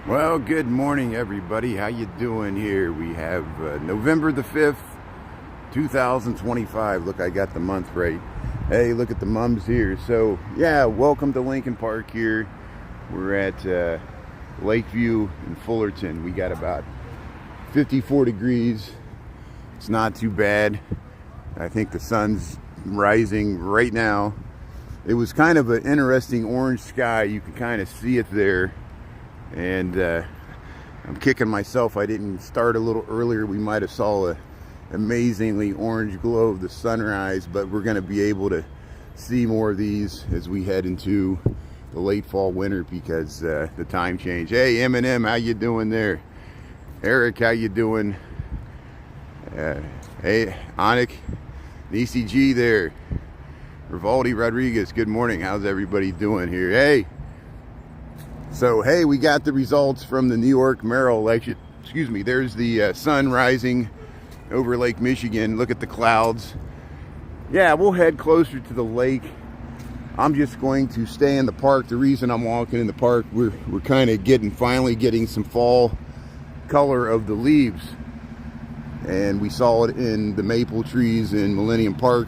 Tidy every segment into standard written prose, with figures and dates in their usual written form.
Well, good morning, everybody. How you doing here? We have November the 5th, 2025. Look, I got the month right. Hey, look at the mums here. So, yeah, welcome to Lincoln Park here. We're at Lakeview in Fullerton. We got about 54 degrees. It's not too bad. I think the sun's rising right now. It was kind of an interesting orange sky. You can kind of see it there. And I'm kicking myself I didn't start a little earlier. We might have saw a amazingly orange glow of the sunrise, but we're going to be able to see more of these as we head into the late fall winter because the time change. Hey Eminem, how you doing there? Eric, how you doing? Hey Onik, ECG there. Rivaldi Rodriguez, good morning. How's everybody doing here? Hey. So, hey, we got the results from the New York mayoral election. Excuse me, there's the sun rising over Lake Michigan. Look at the clouds. Yeah, we'll head closer to the lake. I'm just going to stay in the park. The reason I'm walking in the park, we're kind of finally getting some fall color of the leaves. And we saw it in the maple trees in Millennium Park.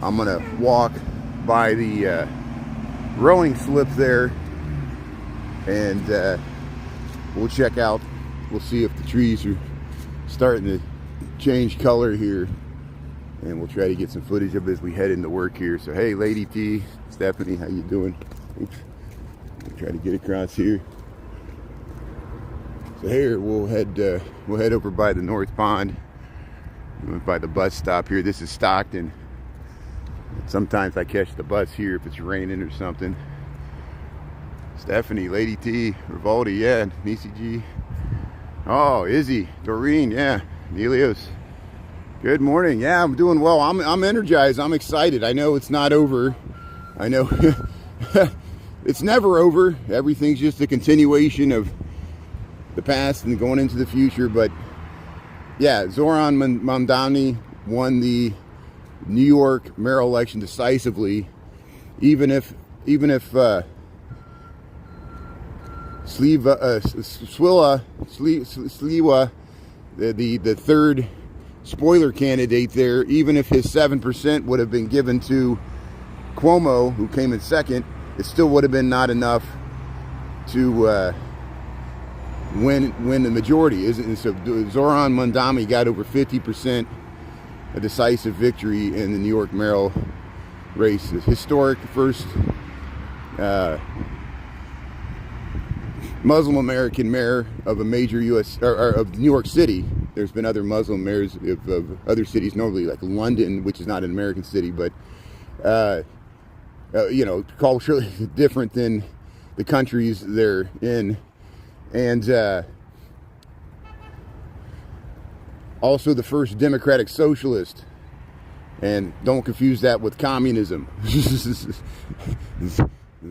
I'm going to walk by the rowing slip there. And we'll check out, we'll see if the trees are starting to change color here. And we'll try to get some footage of it as we head into work here. So, hey, Lady T, Stephanie, how you doing? Oops. We'll try to get across here. So here, we'll head over by the North Pond, by the bus stop here. This is Stockton. Sometimes I catch the bus here if it's raining or something. Stephanie, Lady T, Rivaldi, yeah, ECG. Oh, Izzy, Doreen, yeah, Nelios. Good morning. Yeah, I'm doing well. I'm energized. I'm excited. I know it's not over. I know it's never over. Everything's just a continuation of the past and going into the future. But yeah, Zoran Mamdani won the New York mayoral election decisively, even if Sliwa, the third spoiler candidate there, even if his 7% would have been given to Cuomo, who came in second, it still would have been not enough to win the majority. So Zoran Mamdani got over 50%, a decisive victory in the New York mayoral race. A historic first Muslim American mayor of a major U.S. or of New York City. There's been other Muslim mayors of other cities, normally like London, which is not an American city, but culturally different than the countries they're in, and also the first democratic socialist. And don't confuse that with communism.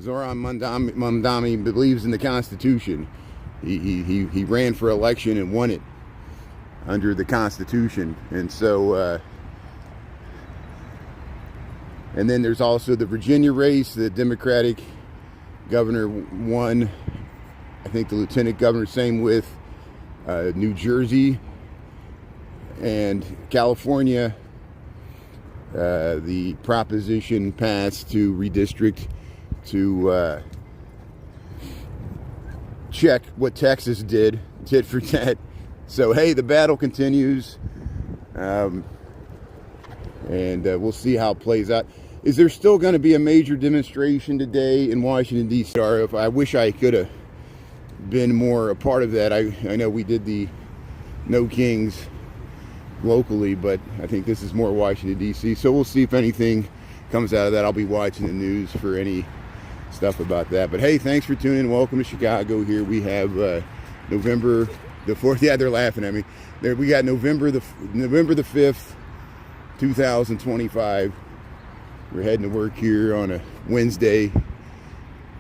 Zoran Mamdani believes in the Constitution. He ran for election and won it under the Constitution. And so, and then there's also the Virginia race. The Democratic governor won. I think the lieutenant governor, same with New Jersey and California. The proposition passed to redistrict to check what Texas did, tit for tat. So hey, the battle continues, and we'll see how it plays out. Is there still going to be a major demonstration today in Washington D.C.? I wish I could have been more a part of that. I know we did the No Kings locally, but I think this is more Washington D.C. So we'll see if anything comes out of that. I'll be watching the news for any stuff about that. But hey, thanks for tuning in. Welcome to Chicago. Here we have November the 4th. Yeah, they're laughing at me. There we got November the 5th, 2025. We're heading to work here on a Wednesday,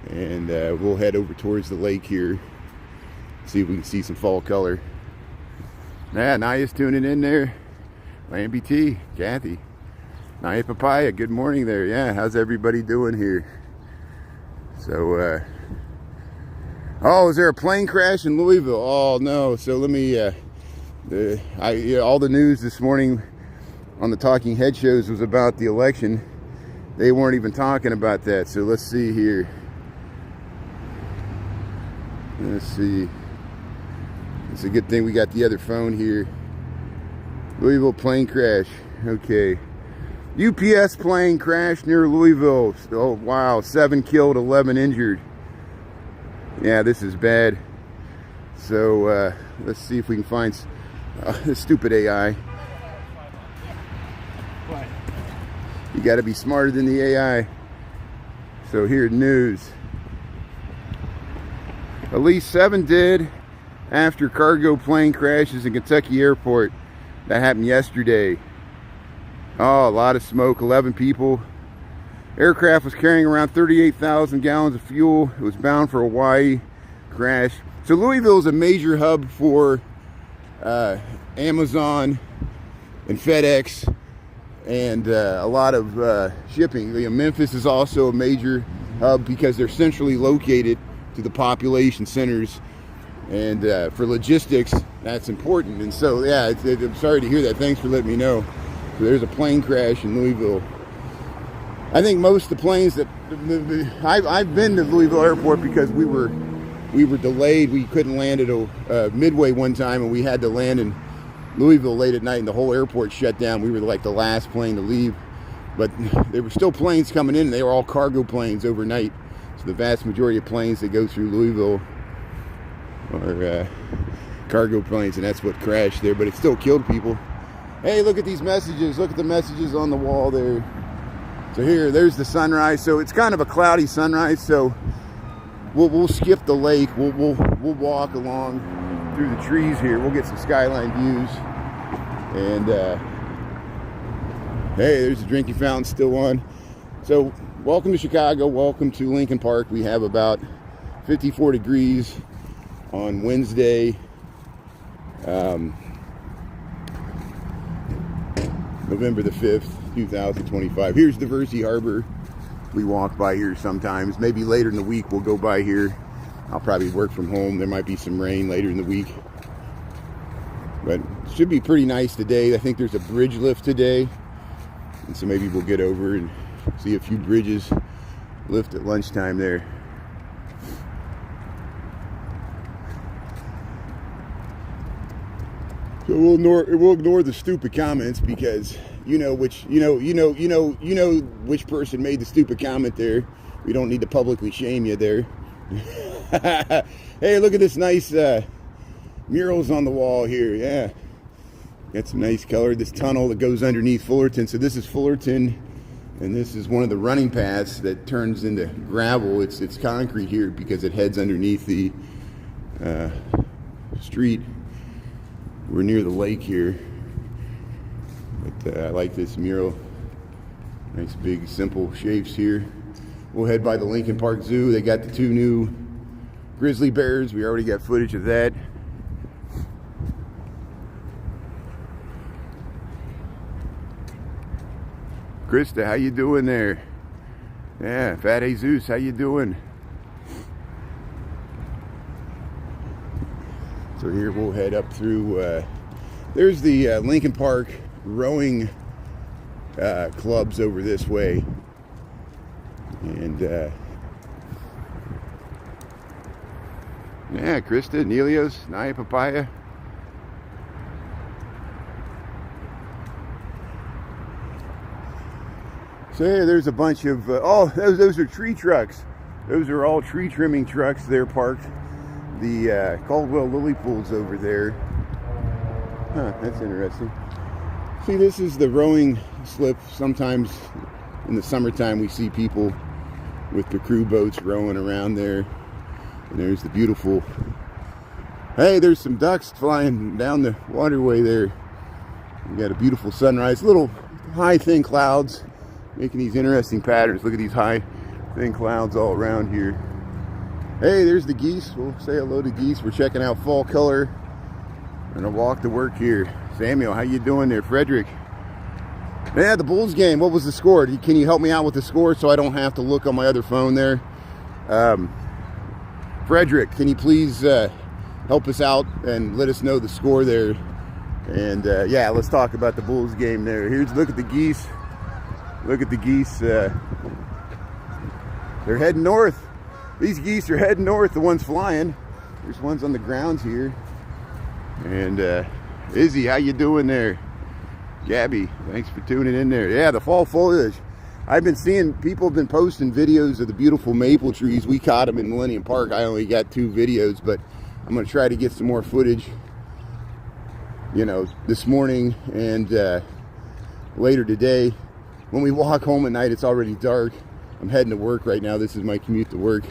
and we'll head over towards the lake here, see if we can see some fall color. Yeah, Naya's tuning in there. Lamby T, Kathy, Naya Papaya, good morning there. Yeah, how's everybody doing here? So Oh, is there a plane crash in Louisville? Oh no. So let me all the news this morning on the Talking Head shows was about the election. They weren't even talking about that. So let's see here. Let's see. It's a good thing we got the other phone here. Louisville plane crash. Okay. UPS plane crash near Louisville. Oh wow, 7 killed, 11 injured. Yeah, this is bad. So let's see if we can find this stupid AI. What? You got to be smarter than the AI. So here, news. At least 7 dead after cargo plane crashes in Kentucky airport. That happened yesterday. Oh, a lot of smoke. 11 people. Aircraft was carrying around 38,000 gallons of fuel. It was bound for Hawaii. Crash. So Louisville is a major hub for Amazon and FedEx and a lot of shipping. Memphis is also a major hub because they're centrally located to the population centers, and for logistics that's important. And so yeah, I'm sorry to hear that. Thanks for letting me know. So there's a plane crash in Louisville. I think most of the planes that I've been to Louisville Airport because we were delayed. We couldn't land at Midway one time, and we had to land in Louisville late at night, and the whole airport shut down. We were like the last plane to leave, but there were still planes coming in, and they were all cargo planes overnight. So the vast majority of planes that go through Louisville are cargo planes, and that's what crashed there. But it still killed people. Hey, look at these messages. Look at the messages on the wall there. So here, there's the sunrise. So it's kind of a cloudy sunrise. So we'll skip the lake. We'll walk along through the trees here. We'll get some skyline views. And hey, there's the drinking fountain still on. So welcome to Chicago. Welcome to Lincoln Park. We have about 54 degrees on Wednesday. November the 5th, 2025. Here's Diversey Harbor. We walk by here sometimes. Maybe later in the week we'll go by here. I'll probably work from home. There might be some rain later in the week. But it should be pretty nice today. I think there's a bridge lift today. And so maybe we'll get over and see a few bridges lift at lunchtime there. So we'll ignore the stupid comments because you know which person made the stupid comment there. We don't need to publicly shame you there. Hey, look at this nice murals on the wall here. Yeah, got some nice color. This tunnel that goes underneath Fullerton. So this is Fullerton, and this is one of the running paths that turns into gravel. It's concrete here because it heads underneath the street. We're near the lake here, but I like this mural. Nice big simple shapes here. We'll head by the Lincoln Park Zoo. They got the 2 new grizzly bears. We already got footage of that. Krista, how you doing there? Yeah, Fat Jesus, how you doing? So here we'll head up through, there's the Lincoln Park rowing clubs over this way. And yeah, Krista, Nelios, Naya Papaya. So yeah, there's a bunch of, oh, those are tree trucks. Those are all tree trimming trucks. They're parked. The Caldwell lily pools over there. Huh, that's interesting. See, this is the rowing slip. Sometimes in the summertime we see people with the crew boats rowing around there. And there's the beautiful, hey, there's some ducks flying down the waterway there. We got a beautiful sunrise. Little high thin clouds making these interesting patterns. Look at these high thin clouds all around here. Hey, there's the geese. We'll say hello to geese. We're checking out fall color. We're gonna walk to work here. Samuel, how you doing there? Frederick. Yeah, the Bulls game. What was the score? Can you help me out with the score so I don't have to look on my other phone there? Frederick, can you please help us out and let us know the score there? And yeah, let's talk about the Bulls game there. Look at the geese. Look at the geese. They're heading north. These geese are heading north, the ones flying. There's ones on the grounds here. And Izzy, how you doing there? Gabby, thanks for tuning in there. Yeah, the fall foliage. I've been seeing people have been posting videos of the beautiful maple trees. We caught them in Millennium Park. I only got 2 videos, but I'm going to try to get some more footage, you know, this morning and later today. When we walk home at night, it's already dark. I'm heading to work right now. This is my commute to work.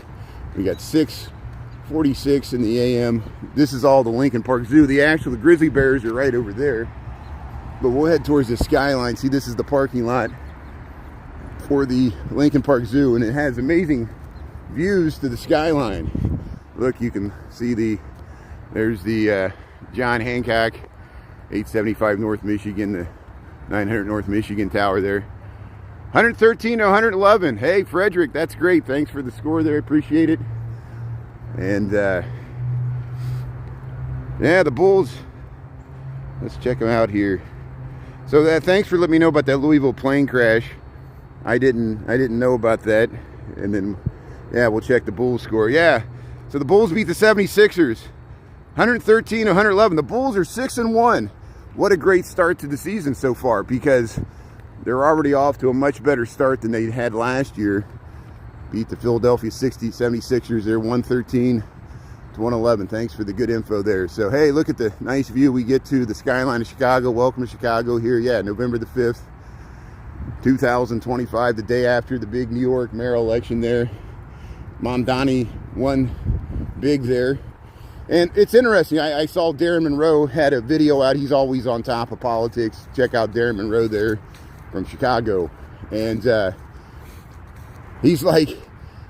We got 6:46 in the a.m. This is all the Lincoln Park Zoo. The grizzly bears are right over there. But we'll head towards the skyline. See, this is the parking lot for the Lincoln Park Zoo, and it has amazing views to the skyline. Look, you can see there's the John Hancock 875 North Michigan, the 900 North Michigan Tower there. 113 to 111. Hey, Frederick, that's great. Thanks for the score there. I appreciate it. And yeah, the Bulls. Let's check them out here. So thanks for letting me know about that Louisville plane crash. I didn't know about that. And then, yeah, we'll check the Bulls score. Yeah, so the Bulls beat the 76ers, 113 to 111. The Bulls are 6-1. What a great start to the season so far, because they're already off to a much better start than they had last year. Beat the Philadelphia 76ers there, 113 to 111. Thanks for the good info there. So, hey, look at the nice view we get to the skyline of Chicago. Welcome to Chicago here. Yeah, November the 5th, 2025, the day after the big New York mayoral election there. Mamdani won big there. And it's interesting. I saw Darren Monroe had a video out. He's always on top of politics. Check out Darren Monroe there from Chicago. And he's like,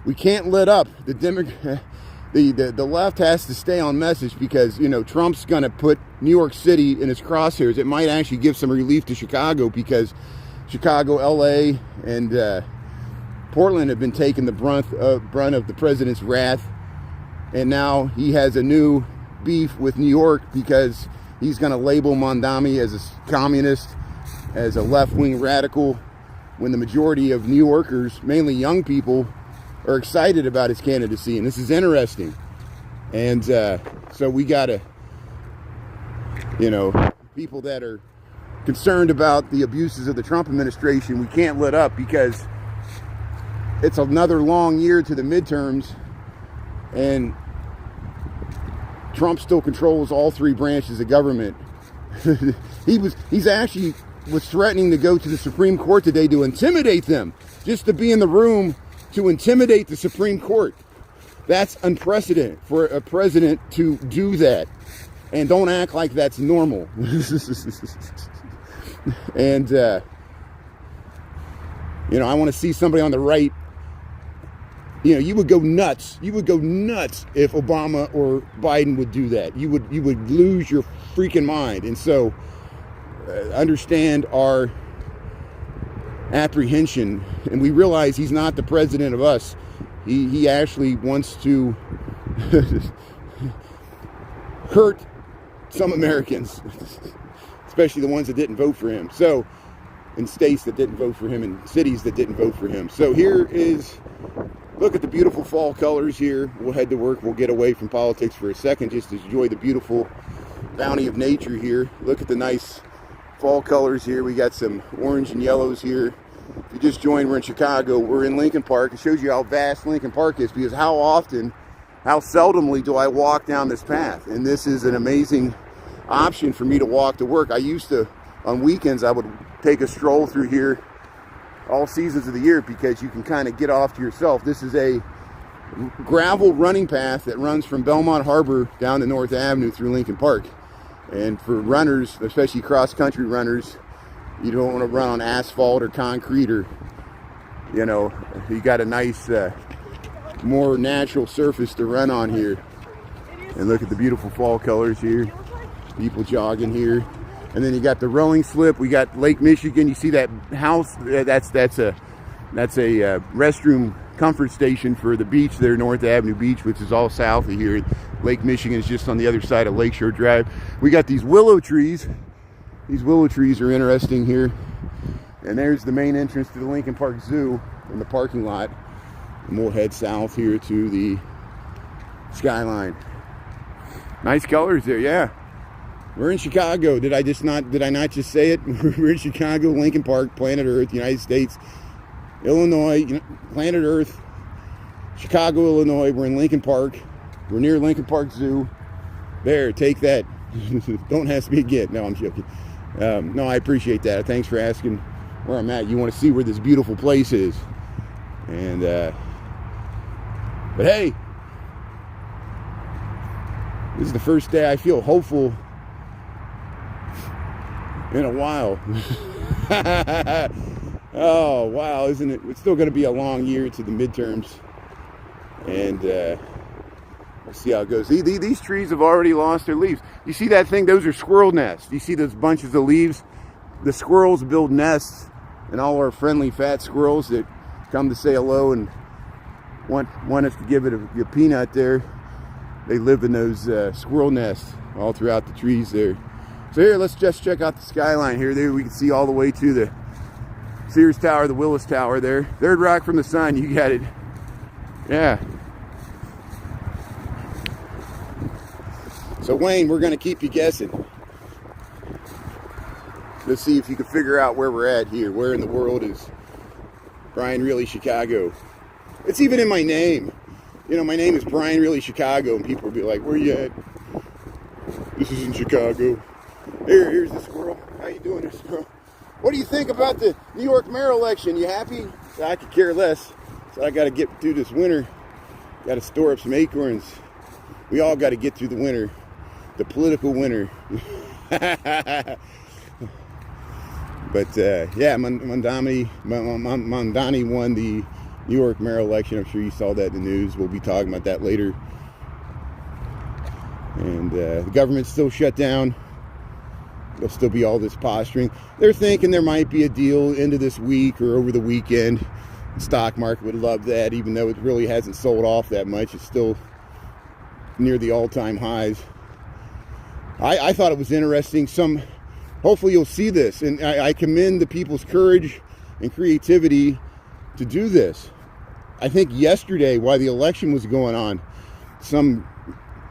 we can't let up. The left has to stay on message, because, you know, Trump's going to put New York City in his crosshairs. It might actually give some relief to Chicago, because Chicago, LA, and Portland have been taking the brunt of the president's wrath. And now he has a new beef with New York, because he's going to label Mamdani as a communist, as a left-wing radical, when the majority of New Yorkers, mainly young people, are excited about his candidacy. And this is interesting. And so we got to, you know, people that are concerned about the abuses of the Trump administration, we can't let up, because it's another long year to the midterms, and Trump still controls all 3 branches of government. He's actually was threatening to go to the Supreme Court today to intimidate them, just to be in the room to intimidate the Supreme Court. That's unprecedented for a president to do that. And don't act like that's normal. And, you know, I want to see somebody on the right. You know, you would go nuts. You would go nuts if Obama or Biden would do that. You would lose your freaking mind. And so, understand our apprehension, and we realize he's not the president of us. He actually wants to hurt some Americans, especially the ones that didn't vote for him. So, in states that didn't vote for him, and cities that didn't vote for him. So here is, look at the beautiful fall colors here. We'll head to work. We'll get away from politics for a second, just to enjoy the beautiful bounty of nature here. Look at the nice fall colors here. We got some orange and yellows here. If you just joined, we're in Chicago. We're in Lincoln Park. It shows you how vast Lincoln Park is, because how seldomly do I walk down this path? And this is an amazing option for me to walk to work. I used to, on weekends, I would take a stroll through here all seasons of the year, because you can kind of get off to yourself. This is a gravel running path that runs from Belmont Harbor down to North Avenue through Lincoln Park. And for runners, especially cross-country runners, you don't want to run on asphalt or concrete, or, you know, you got a nice, more natural surface to run on here. And look at the beautiful fall colors here. People jogging here. And then you got the rowing slip. We got Lake Michigan. You see that house? That's a restroom comfort station for the beach there, North Avenue Beach, which is all south of here. Lake Michigan is just on the other side of Lakeshore Drive. We got these willow trees. These willow trees are interesting here. And there's the main entrance to the Lincoln Park Zoo in the parking lot. And we'll head south here to the skyline. Nice colors there, yeah. We're in Chicago. Did I not just say it? We're in Chicago, Lincoln Park, planet Earth, United States, Illinois, planet Earth, Chicago, Illinois. We're in Lincoln Park. We're near Lincoln Park Zoo. There, take that. Don't ask me again. No, I'm joking. No, I appreciate that. Thanks for asking where I'm at. You want to see where this beautiful place is. And, but hey, this is the first day I feel hopeful in a while. Oh, wow, isn't it? It's still going to be a long year to the midterms. And we'll see how it goes. These trees have already lost their leaves. You see that thing? Those are squirrel nests. You see those bunches of leaves? The squirrels build nests, and all our friendly fat squirrels that come to say hello and want us to give it a peanut there, they live in those squirrel nests all throughout the trees there. So here, let's just check out the skyline here. There we can see all the way to the Sears Tower, the Willis Tower there. Third rock from the sun, you got it. Yeah. So Wayne, we're gonna keep you guessing. Let's see if you can figure out where we're at here. Where in the world is Brian Really Chicago? It's even in my name. You know, my name is Brian Really Chicago, and people will be like, where you at? This is in Chicago. Here's the squirrel. How you doing there, squirrel? What do you think about the New York mayor election? You happy? I could care less. So I got to get through this winter. Got to store up some acorns. We all got to get through the winter. The political winter. But yeah, Mondani won the New York mayor election. I'm sure you saw that in the news. We'll be talking about that later. And the government's still shut down. There'll still be all this posturing. They're thinking there might be a deal into this week or over the weekend. The stock market would love that, even though it really hasn't sold off that much. It's still near the all-time highs. I thought it was interesting. Hopefully you'll see this, and I commend the people's courage and creativity to do this. I think yesterday, while the election was going on, some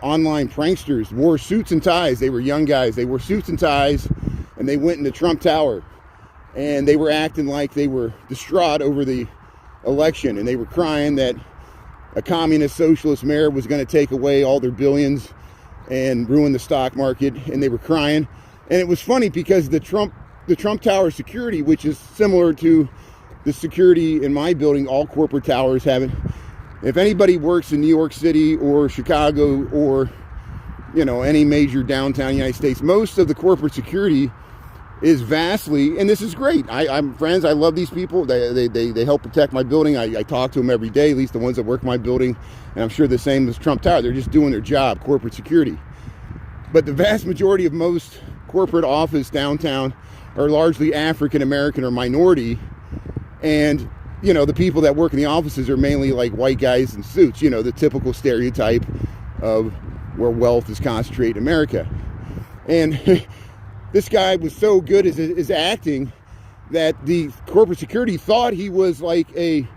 online pranksters wore suits and ties. They were young guys. They wore suits and ties, and they went into Trump Tower, and they were acting like they were distraught over the election, and they were crying that a communist socialist mayor was going to take away all their billions and ruin the stock market, and they were crying. And it was funny because the Trump Tower security, which is similar to the security in my building, all corporate towers have it. If anybody works in New York City or Chicago or, you know, any major downtown United States, most of the corporate security is vastly, and this is great. I'm friends. I love these people. They help protect my building. I talk to them every day, at least the ones that work my building. And I'm sure the same as Trump Tower. They're just doing their job, corporate security. But the vast majority of most corporate office downtown are largely African American or minority. And, you know, the people that work in the offices are mainly like white guys in suits, you know, the typical stereotype of where wealth is concentrated in America. And this guy was so good at his acting that the corporate security thought he was like a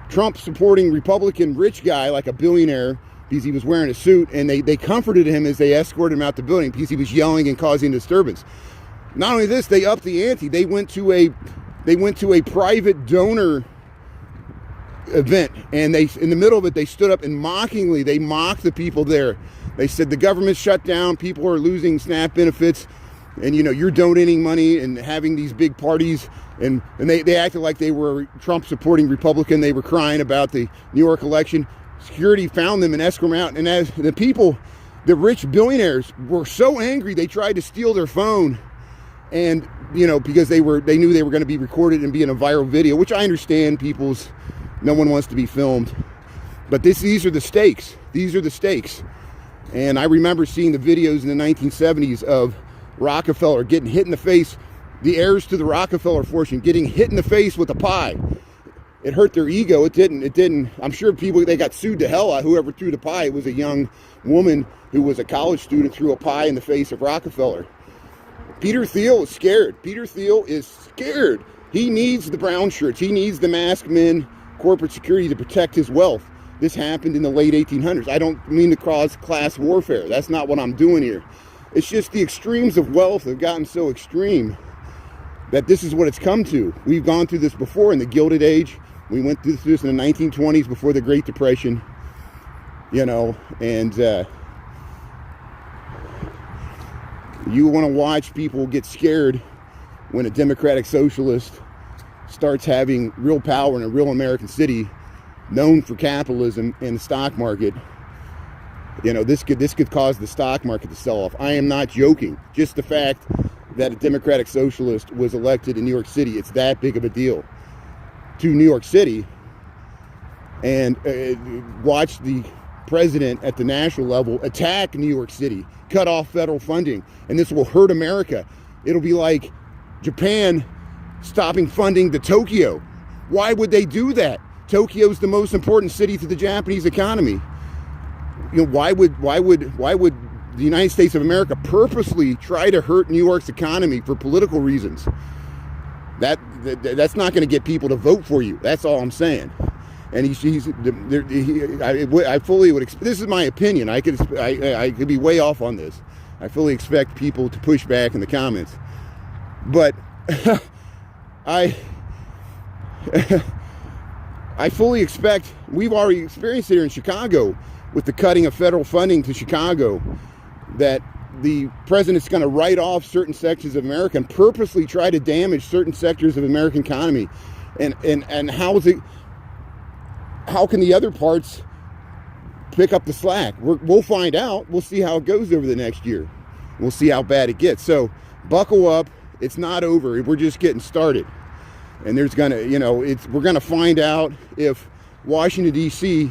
Trump supporting Republican rich guy, like a billionaire, because he was wearing a suit, and they comforted him as they escorted him out the building because he was yelling and causing disturbance. Not only this, they upped the ante. They went to a private donor event, and in the middle of it, they stood up and they mocked the people there. They said the government's shut down, people are losing SNAP benefits, and, you know, you're donating money and having these big parties, and they acted like they were Trump supporting Republican. They were crying about the New York election. Security found them and escorted them out, and as the people, the rich billionaires, were so angry they tried to steal their phone. And, you know, because they knew they were going to be recorded and be in a viral video, which I understand no one wants to be filmed. But these are the stakes. These are the stakes. And I remember seeing the videos in the 1970s of Rockefeller getting hit in the face, the heirs to the Rockefeller fortune getting hit in the face with a pie. it hurt their ego. It didn't. I'm sure they got sued to hell. Whoever threw the pie, it was a young woman who was a college student, threw a pie in the face of Rockefeller. Peter Thiel is scared. Peter Thiel is scared. He needs the brown shirts. He needs the masked men, corporate security to protect his wealth. This happened in the late 1800s. I don't mean to cause class warfare. That's not what I'm doing here. It's just the extremes of wealth have gotten so extreme that this is what it's come to. We've gone through this before in the Gilded Age. We went through this in the 1920s before the Great Depression, you know, and you want to watch people get scared when a democratic socialist starts having real power in a real American city known for capitalism and the stock market. You know, this could cause the stock market to sell off. I am not joking. Just the fact that a democratic socialist was elected in New York City, it's that big of a deal to New York City. And watch the president at the national level attack New York City, cut off federal funding, and this will hurt America. It'll be like Japan stopping funding to Tokyo. Why would they do that? Tokyo's the most important city to the Japanese economy. You know, why would the United States of America purposely try to hurt New York's economy for political reasons? That's not going to get people to vote for you. That's all I'm saying. And I fully would expect, this is my opinion. I could be way off on this. I fully expect people to push back in the comments. But I fully expect, we've already experienced it here in Chicago with the cutting of federal funding to Chicago, that the president's going to write off certain sections of America and purposely try to damage certain sectors of the American economy. And how can the other parts pick up the slack? We'll find out. We'll see how it goes over the next year. We'll see how bad it gets. So buckle up. It's not over. We're just getting started. And there's gonna, you know, we're gonna find out if Washington, D.C.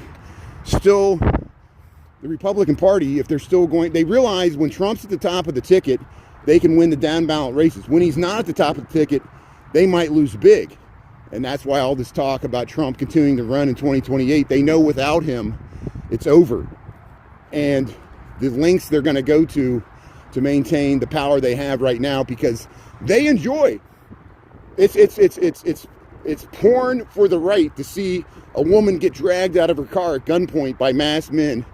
still, the Republican Party, if they're still going, they realize when Trump's at the top of the ticket, they can win the down ballot races. When he's not at the top of the ticket, they might lose big. And that's why all this talk about Trump continuing to run in 2028, they know without him, it's over. And the lengths they're going to go to maintain the power they have right now, because they enjoy. It's porn for the right to see a woman get dragged out of her car at gunpoint by masked men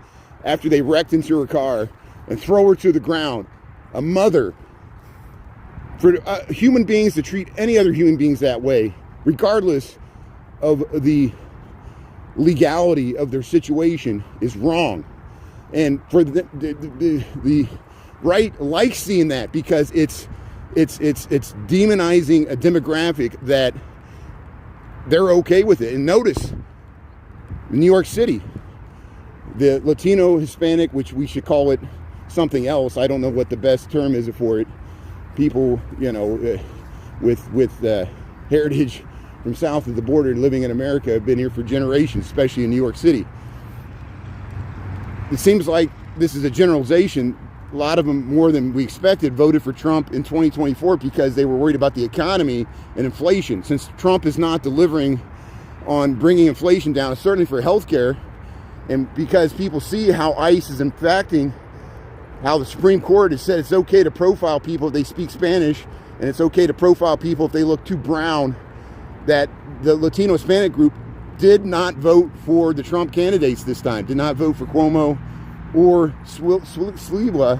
after they wrecked into her car and throw her to the ground. A mother. For human beings to treat any other human beings that way, regardless of the legality of their situation, is wrong. And for the right likes seeing that, because it's demonizing a demographic that they're okay with it. And notice, New York City, the Latino Hispanic, which we should call it something else. I don't know what the best term is for it. People, you know, with heritage from south of the border living in America have been here for generations, especially in New York City. It seems like this is a generalization. A lot of them, more than we expected, voted for Trump in 2024 because they were worried about the economy and inflation. Since Trump is not delivering on bringing inflation down, certainly for healthcare, and because people see how ICE is impacting, how the Supreme Court has said it's okay to profile people if they speak Spanish, and it's okay to profile people if they look too brown, that the Latino Hispanic group did not vote for the Trump candidates this time, did not vote for Cuomo or Sliwa,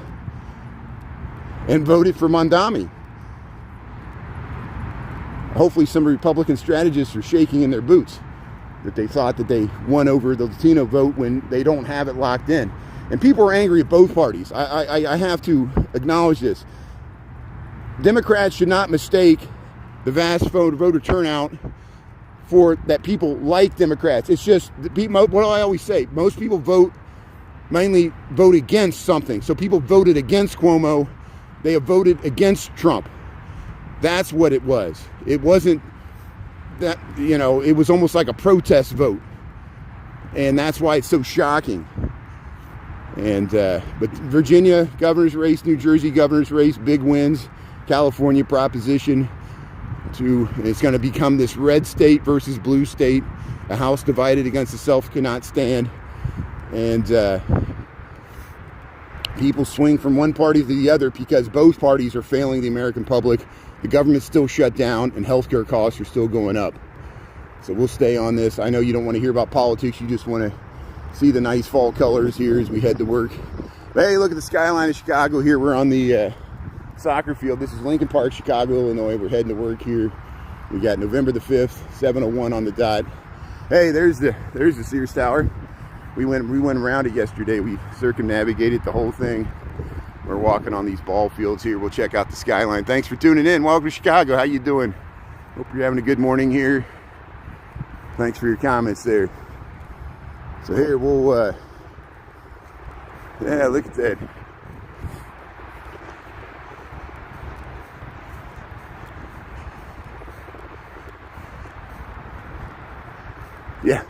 and voted for Mondami. Hopefully some Republican strategists are shaking in their boots that they thought that they won over the Latino vote when they don't have it locked in. And people are angry at both parties. I have to acknowledge this. Democrats should not mistake the vast voter turnout for that people like Democrats. It's just, what do I always say? Most people mainly vote against something. So people voted against Cuomo. They have voted against Trump. That's what it was. It wasn't that, you know, it was almost like a protest vote. And that's why it's so shocking. And but Virginia governor's race, New Jersey governor's race, big wins. California proposition. it's going to become this red state versus blue state, a house divided against itself cannot stand. And people swing from one party to the other because both parties are failing the American public. The government's still shut down and healthcare costs are still going up. So we'll stay on this. I know you don't want to hear about politics. You just want to see the nice fall colors here as we head to work. But hey, look at the skyline of Chicago here. We're on the soccer field. This is Lincoln Park, Chicago, Illinois. We're heading to work here. We got November the 5th, 7:01 on the dot. Hey, there's the Sears Tower. We went around it yesterday. We circumnavigated the whole thing. We're walking on these ball fields here. We'll check out the skyline. Thanks for tuning in. Welcome to Chicago. How you doing? Hope you're having a good morning here. Thanks for your comments there. So here we'll yeah, look at that. Yeah.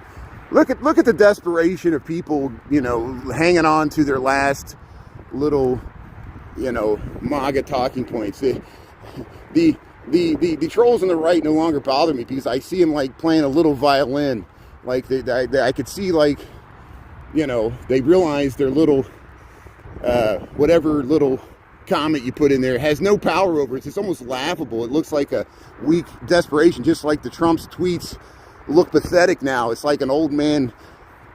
Look at the desperation of people, you know, hanging on to their last little, you know, MAGA talking points. The trolls on the right no longer bother me because I see them like playing a little violin. Like I could see, like, you know, they realize their little whatever little comment you put in there has no power over it. It's almost laughable. It looks like a weak desperation, just like the Trump's tweets look pathetic now. It's like an old man,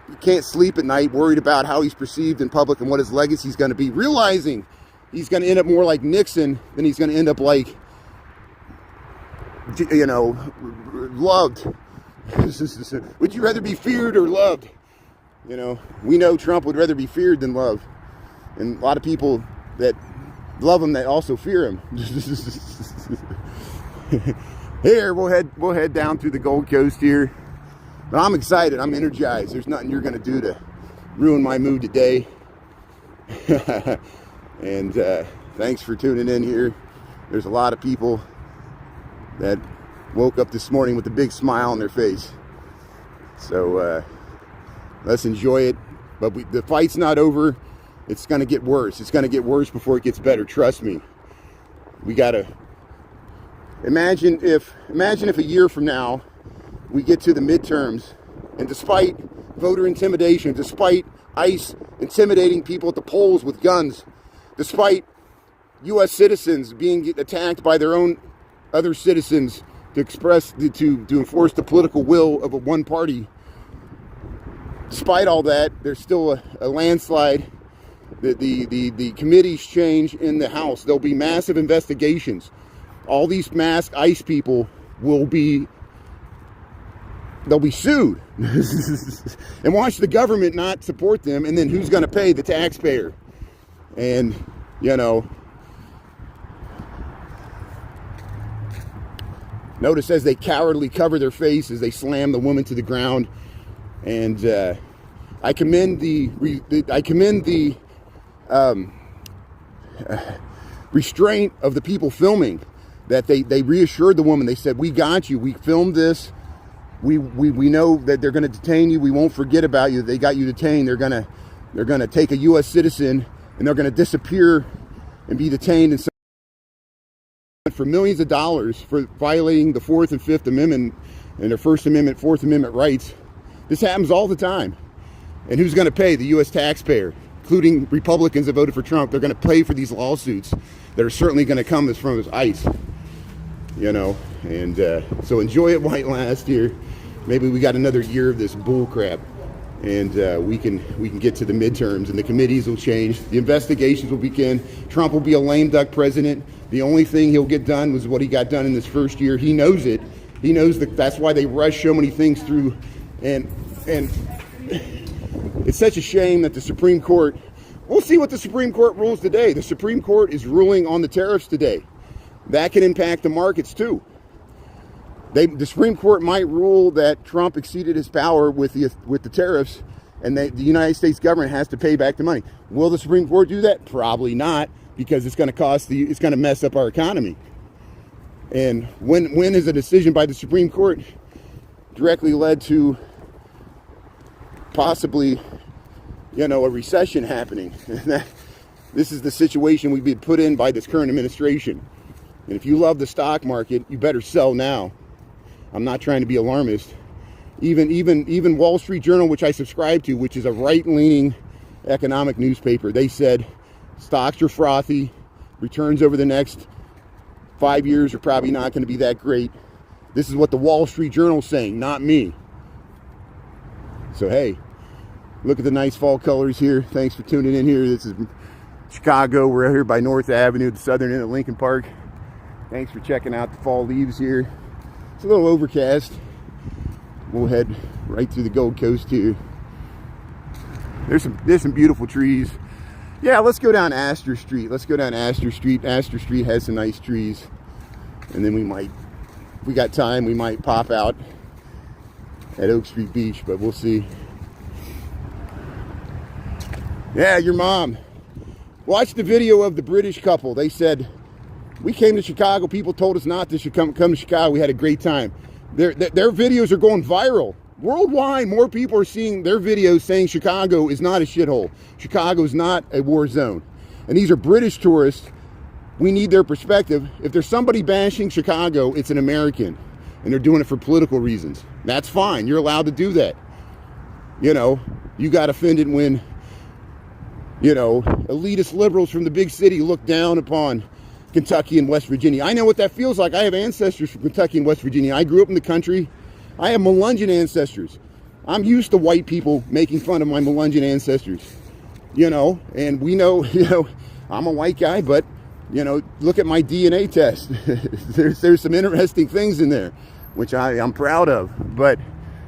you can't sleep at night worried about how he's perceived in public and what his legacy is going to be, realizing he's going to end up more like Nixon than he's going to end up like, you know, loved. Would you rather be feared or loved? You know, we know Trump would rather be feared than loved, and a lot of people that love him that also fear him. Here, we'll head down through the Gold Coast here. But I'm excited. I'm energized. There's nothing you're going to do to ruin my mood today. And thanks for tuning in here. There's a lot of people that woke up this morning with a big smile on their face. So let's enjoy it. But the fight's not over. It's going to get worse. It's going to get worse before it gets better. Trust me. We got to... Imagine if a year from now we get to the midterms, and despite voter intimidation, despite ICE intimidating people at the polls with guns, despite U.S. citizens being attacked by their own other citizens to enforce the political will of a one party, despite all that, there's still a landslide. The committees change in the House. There'll be massive investigations. All these masked ICE people they'll be sued. And watch the government not support them, and then who's going to pay? The taxpayer. And, you know, notice as they cowardly cover their face as they slam the woman to the ground. And I commend the restraint of the people filming. That they reassured the woman. They said, "We got you. We filmed this. We know that they're going to detain you. We won't forget about you. They got you detained. They're gonna take a U.S. citizen and they're going to disappear and be detained and for millions of dollars for violating the Fourth and Fifth Amendment and their First Amendment, Fourth Amendment rights." This happens all the time. And who's going to pay? The U.S. taxpayer, including Republicans that voted for Trump. They're going to pay for these lawsuits that are certainly going to come from ICE. You know, and so enjoy it while it lasts here. Maybe we got another year of this bull crap, and we can get to the midterms, and the committees will change, the investigations will begin. Trump will be a lame duck president. The only thing he'll get done was what he got done in this first year. He knows it. He knows that's why they rush so many things through, and it's such a shame that the Supreme Court. We'll see what the Supreme Court rules today. The Supreme Court is ruling on the tariffs today. That can impact the markets too. The Supreme Court might rule that Trump exceeded his power with the tariffs, and the United States government has to pay back the money. Will the Supreme Court do that? Probably not, because it's going to mess up our economy. And when is a decision by the Supreme Court directly led to possibly, you know, a recession happening? This is the situation we've been put in by this current administration. And if you love the stock market, you better sell now. I'm not trying to be alarmist. Even Wall Street Journal, which I subscribe to, which is a right-leaning economic newspaper, they said stocks are frothy. Returns over the next 5 years are probably not going to be that great. This is what the Wall Street Journal is saying, not me. So, hey, look at the nice fall colors here. Thanks for tuning in here. This is Chicago. We're out here by North Avenue, the southern end of Lincoln Park. Thanks for checking out the fall leaves here. It's a little overcast. We'll head right through the Gold Coast here. There's some beautiful trees. Yeah, let's go down Astor Street. Let's go down Astor Street. Astor Street has some nice trees. And then we might, if we got time, we might pop out at Oak Street Beach, but we'll see. Yeah, your mom. Watch the video of the British couple. They said, we came to Chicago. People told us not to come to Chicago. We had a great time. Their videos are going viral. Worldwide, more people are seeing their videos saying Chicago is not a shithole. Chicago is not a war zone. And these are British tourists. We need their perspective. If there's somebody bashing Chicago, it's an American. And they're doing it for political reasons. That's fine. You're allowed to do that. You know, you got offended when, you know, elitist liberals from the big city look down upon Kentucky and West Virginia. I know what that feels like. I have ancestors from Kentucky and West Virginia. I grew up in the country. I have Melungeon ancestors. I'm used to white people making fun of my Melungeon ancestors, you know, and we know, you know, I'm a white guy, but, you know, look at my DNA test. there's some interesting things in there, which I'm proud of, but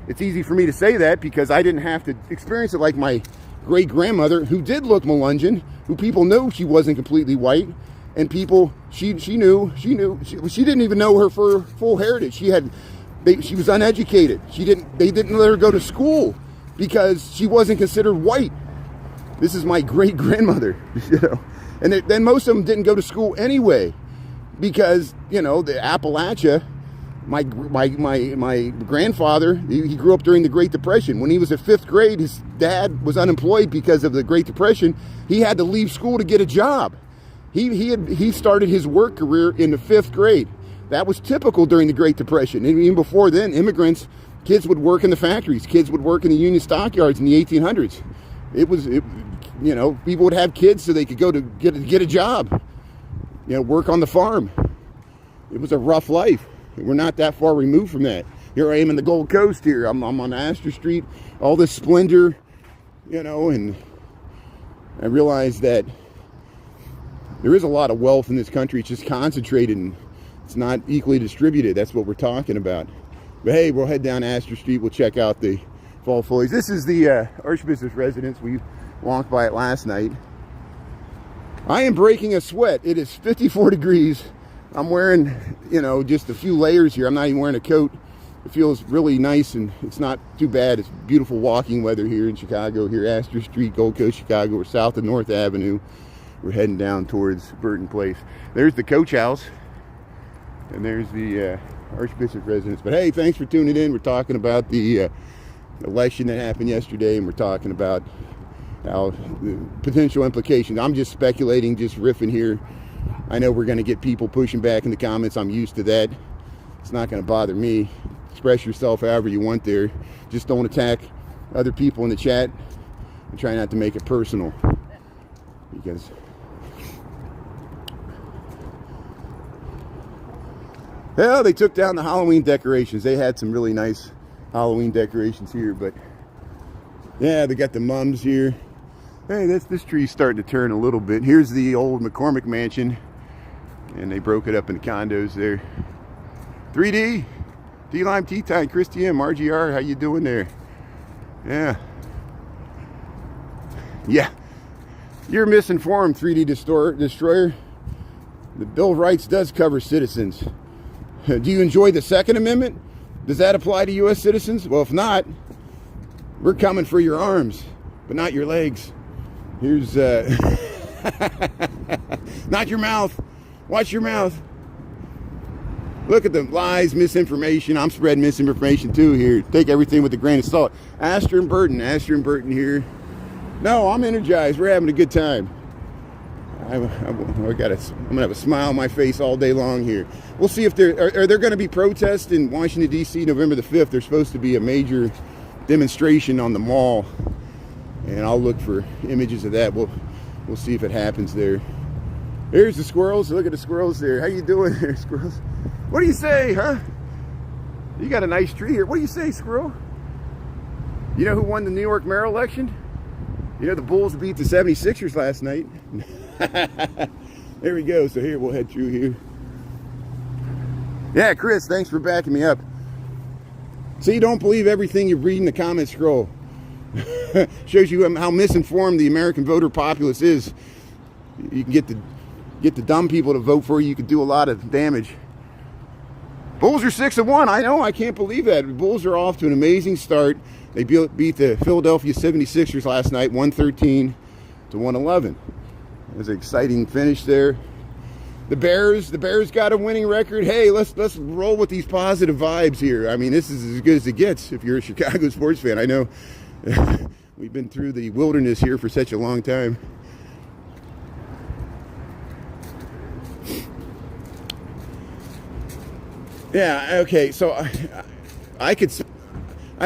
it's easy for me to say that because I didn't have to experience it like my great-grandmother, who did look Melungeon, who people knew she wasn't completely white, and people, she didn't even know her for full heritage. She was uneducated. They didn't let her go to school because she wasn't considered white. This is my great grandmother, you know. And then most of them didn't go to school anyway because, you know, the Appalachia, my grandfather, he grew up during the Great Depression. When he was in 5th grade, his dad was unemployed because of the Great Depression. He had to leave school to get a job. He started his work career in the 5th grade. That was typical during the Great Depression. And even before then, immigrants, kids would work in the factories. Kids would work in the Union stockyards in the 1800s. You know, people would have kids so they could go to get a job. You know, work on the farm. It was a rough life. We're not that far removed from that. Here I am in the Gold Coast here. I'm on Astor Street. All this splendor, you know, and I realized that there is a lot of wealth in this country. It's just concentrated and it's not equally distributed. That's what we're talking about. But hey, we'll head down Astor Street. We'll check out the fall foliage. This is the Archbishop's residence. We walked by it last night. I am breaking a sweat. It is 54 degrees. I'm wearing, you know, just a few layers here. I'm not even wearing a coat. It feels really nice and it's not too bad. It's beautiful walking weather here in Chicago. Here, Astor Street, Gold Coast, Chicago. We're south of North Avenue. We're heading down towards Burton Place. There's the coach house. And there's the Archbishop's residence. But hey, thanks for tuning in. We're talking about the election that happened yesterday, and we're talking about how the potential implications. I'm just speculating, just riffing here. I know we're going to get people pushing back in the comments. I'm used to that. It's not going to bother me. Express yourself however you want there. Just don't attack other people in the chat and try not to make it personal. Because well, they took down the Halloween decorations. They had some really nice Halloween decorations here, but yeah, they got the mums here. Hey, this tree's starting to turn a little bit. Here's the old McCormick mansion, and they broke it up into condos there. 3D, D-Lime Tea Time, Christy M, RGR, how you doing there? Yeah. Yeah. You're misinformed, 3D Destroyer. The Bill of Rights does cover citizens. Do you enjoy the Second Amendment? Does that apply to U.S. citizens? Well, if not, we're coming for your arms, but not your legs. Here's, not your mouth. Watch your mouth. Look at the lies, misinformation. I'm spreading misinformation too here. Take everything with a grain of salt. Astor and Burton here. No, I'm energized. We're having a good time. I'm gonna have a smile on my face all day long here. We'll see if there are there going to be protests in Washington D.C. November the 5th. There's supposed to be a major demonstration on the mall, and I'll look for images of that. We'll see if it happens there. Here's the squirrels. Look at the squirrels there. How you doing there, squirrels? What do you say, huh? You got a nice tree here. What do you say, squirrel? You know who won the New York mayor election? You know the Bulls beat the 76ers last night. There we go. So here, we'll head through here. Yeah, Chris, thanks for backing me up. See, don't believe everything you read in the comment scroll. Shows you how misinformed the American voter populace is. You can get the dumb people to vote for you. You can do a lot of damage. Bulls are 6-1. I know. I can't believe that. The Bulls are off to an amazing start. They beat the Philadelphia 76ers last night, 113 to 111. It was an exciting finish there. The Bears got a winning record. Hey, let's roll with these positive vibes here. I mean, this is as good as it gets if you're a Chicago sports fan. I know we've been through the wilderness here for such a long time. Yeah, okay, so I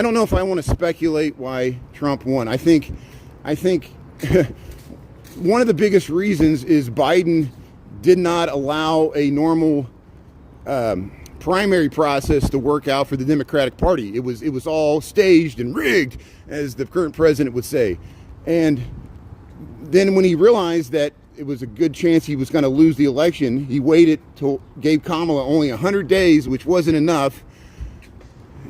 don't know if I want to speculate why Trump won. I think one of the biggest reasons is Biden did not allow a normal primary process to work out for the Democratic Party. It was all staged and rigged, as the current president would say. And then when he realized that it was a good chance he was going to lose the election, he gave Kamala only 100 days, which wasn't enough.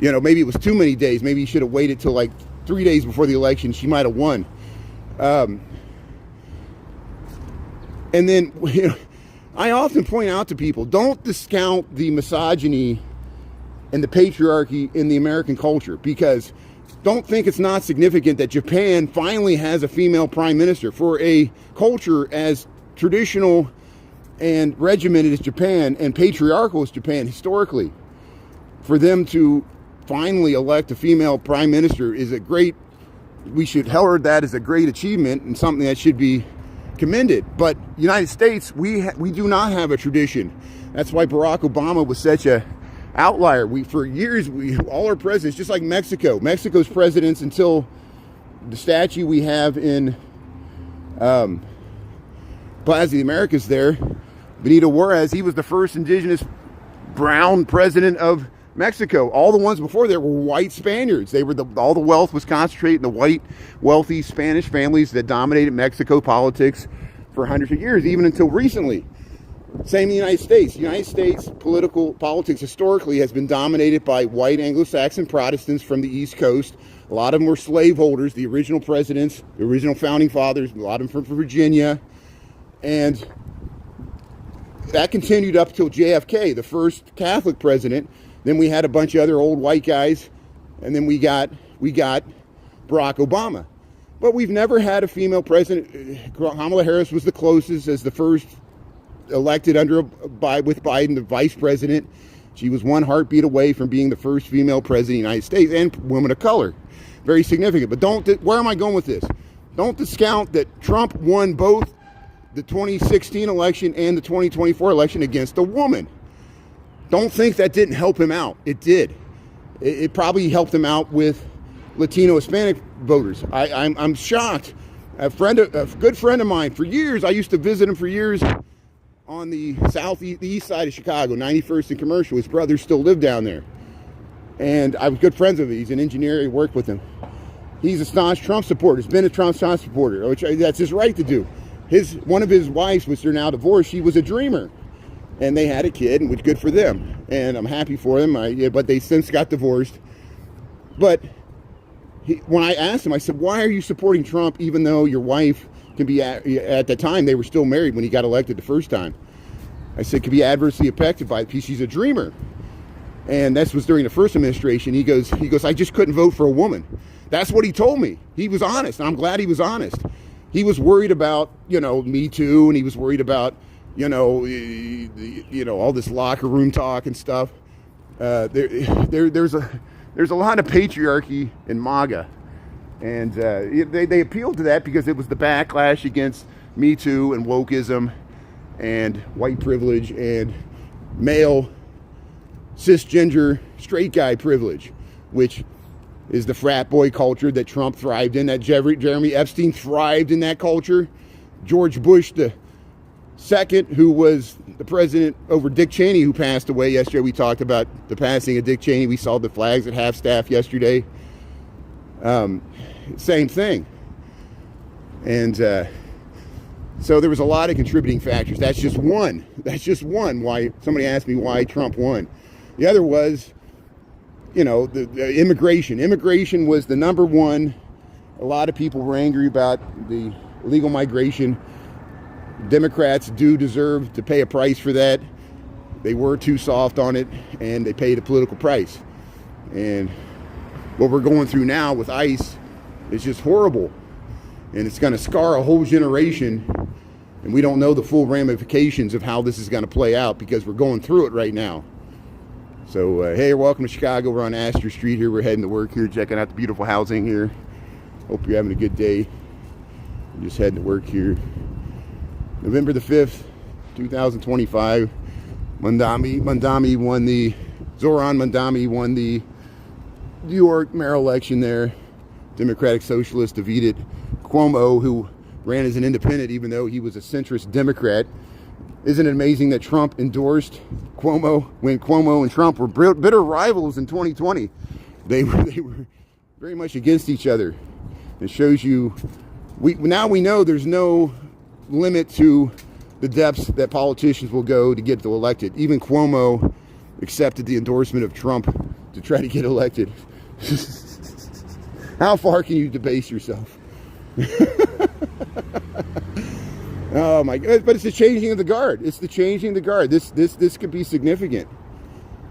You know, maybe it was too many days. Maybe he should have waited till like 3 days before the election. She might have won. And then, you know, I often point out to people, don't discount the misogyny and the patriarchy in the American culture, because don't think it's not significant that Japan finally has a female prime minister. For a culture as traditional and regimented as Japan and patriarchal as Japan historically, for them to finally elect a female prime minister is we should herald that as a great achievement and something that should be commended. But United States, we do not have a tradition. That's why Barack Obama was such a outlier. For years, all our presidents, just like Mexico's presidents until the statue we have in Plaza of the Americas there, Benito Juarez, he was the first indigenous brown president of Mexico. All the ones before there were white Spaniards. All the wealth was concentrated in the white, wealthy Spanish families that dominated Mexico politics for hundreds of years, even until recently. Same in the United States. The United States politics historically has been dominated by white Anglo-Saxon Protestants from the East Coast. A lot of them were slaveholders, the original presidents, the original founding fathers, a lot of them from Virginia. And that continued up till JFK, the first Catholic president. Then we had a bunch of other old white guys, and then we got Barack Obama. But we've never had a female president. Kamala Harris was the closest as the first elected with Biden, the vice president. She was one heartbeat away from being the first female president of the United States, and woman of color. Very significant. But where am I going with this? Don't discount that Trump won both the 2016 election and the 2024 election against a woman. Don't think that didn't help him out. It did. It probably helped him out with Latino Hispanic voters. I'm shocked. A good friend of mine for years, I used to visit him for years on the east side of Chicago, 91st and Commercial. His brothers still live down there. And I was good friends with him. He's an engineer. I worked with him. He's a staunch Trump supporter. He's been a Trump supporter, which that's his right to do. One of his wives, which they're now divorced, she was a dreamer. And they had a kid, which good for them. And I'm happy for them. But they since got divorced. But when I asked him, I said, why are you supporting Trump even though your wife can be, at the time, they were still married when he got elected the first time. I said, could be adversely affected by it because she's a dreamer. And this was during the first administration. He goes, I just couldn't vote for a woman. That's what he told me. He was honest. I'm glad he was honest. He was worried about, Me Too, and he was worried about, all this locker room talk and stuff. There's a lot of patriarchy in MAGA, and they appealed to that because it was the backlash against Me Too and wokeism and white privilege and male cisgender straight guy privilege, which is the frat boy culture that Trump thrived in, that Jeremy Epstein thrived in that culture. George Bush the second, who was the president over Dick Cheney, who passed away yesterday. We talked about the passing of Dick Cheney. We saw the flags at half-staff yesterday. Same thing. And so there was a lot of contributing factors. That's just one. That's just one. Why somebody asked me why Trump won. The other was, you know, the immigration. Immigration was the number one. A lot of people were angry about the illegal migration. Democrats do deserve to pay a price for that. They were too soft on it, and they paid a political price. And what we're going through now with ICE is just horrible. And it's going to scar a whole generation. And we don't know the full ramifications of how this is going to play out because we're going through it right now. So, hey, welcome to Chicago. We're on Astor Street here. We're heading to work here, checking out the beautiful housing here. Hope you're having a good day. We're just heading to work here. November the 5th, 2025. Zoran Mandami won the New York mayoral election there. Democratic Socialist defeated Cuomo, who ran as an independent even though he was a centrist Democrat. Isn't it amazing that Trump endorsed Cuomo when Cuomo and Trump were bitter rivals in 2020? They were very much against each other. It shows you, now we know there's no limit to the depths that politicians will go to get elected. Even Cuomo accepted the endorsement of Trump to try to get elected. How far can you debase yourself? Oh my God! But it's the changing of the guard. It's the changing of the guard. This could be significant,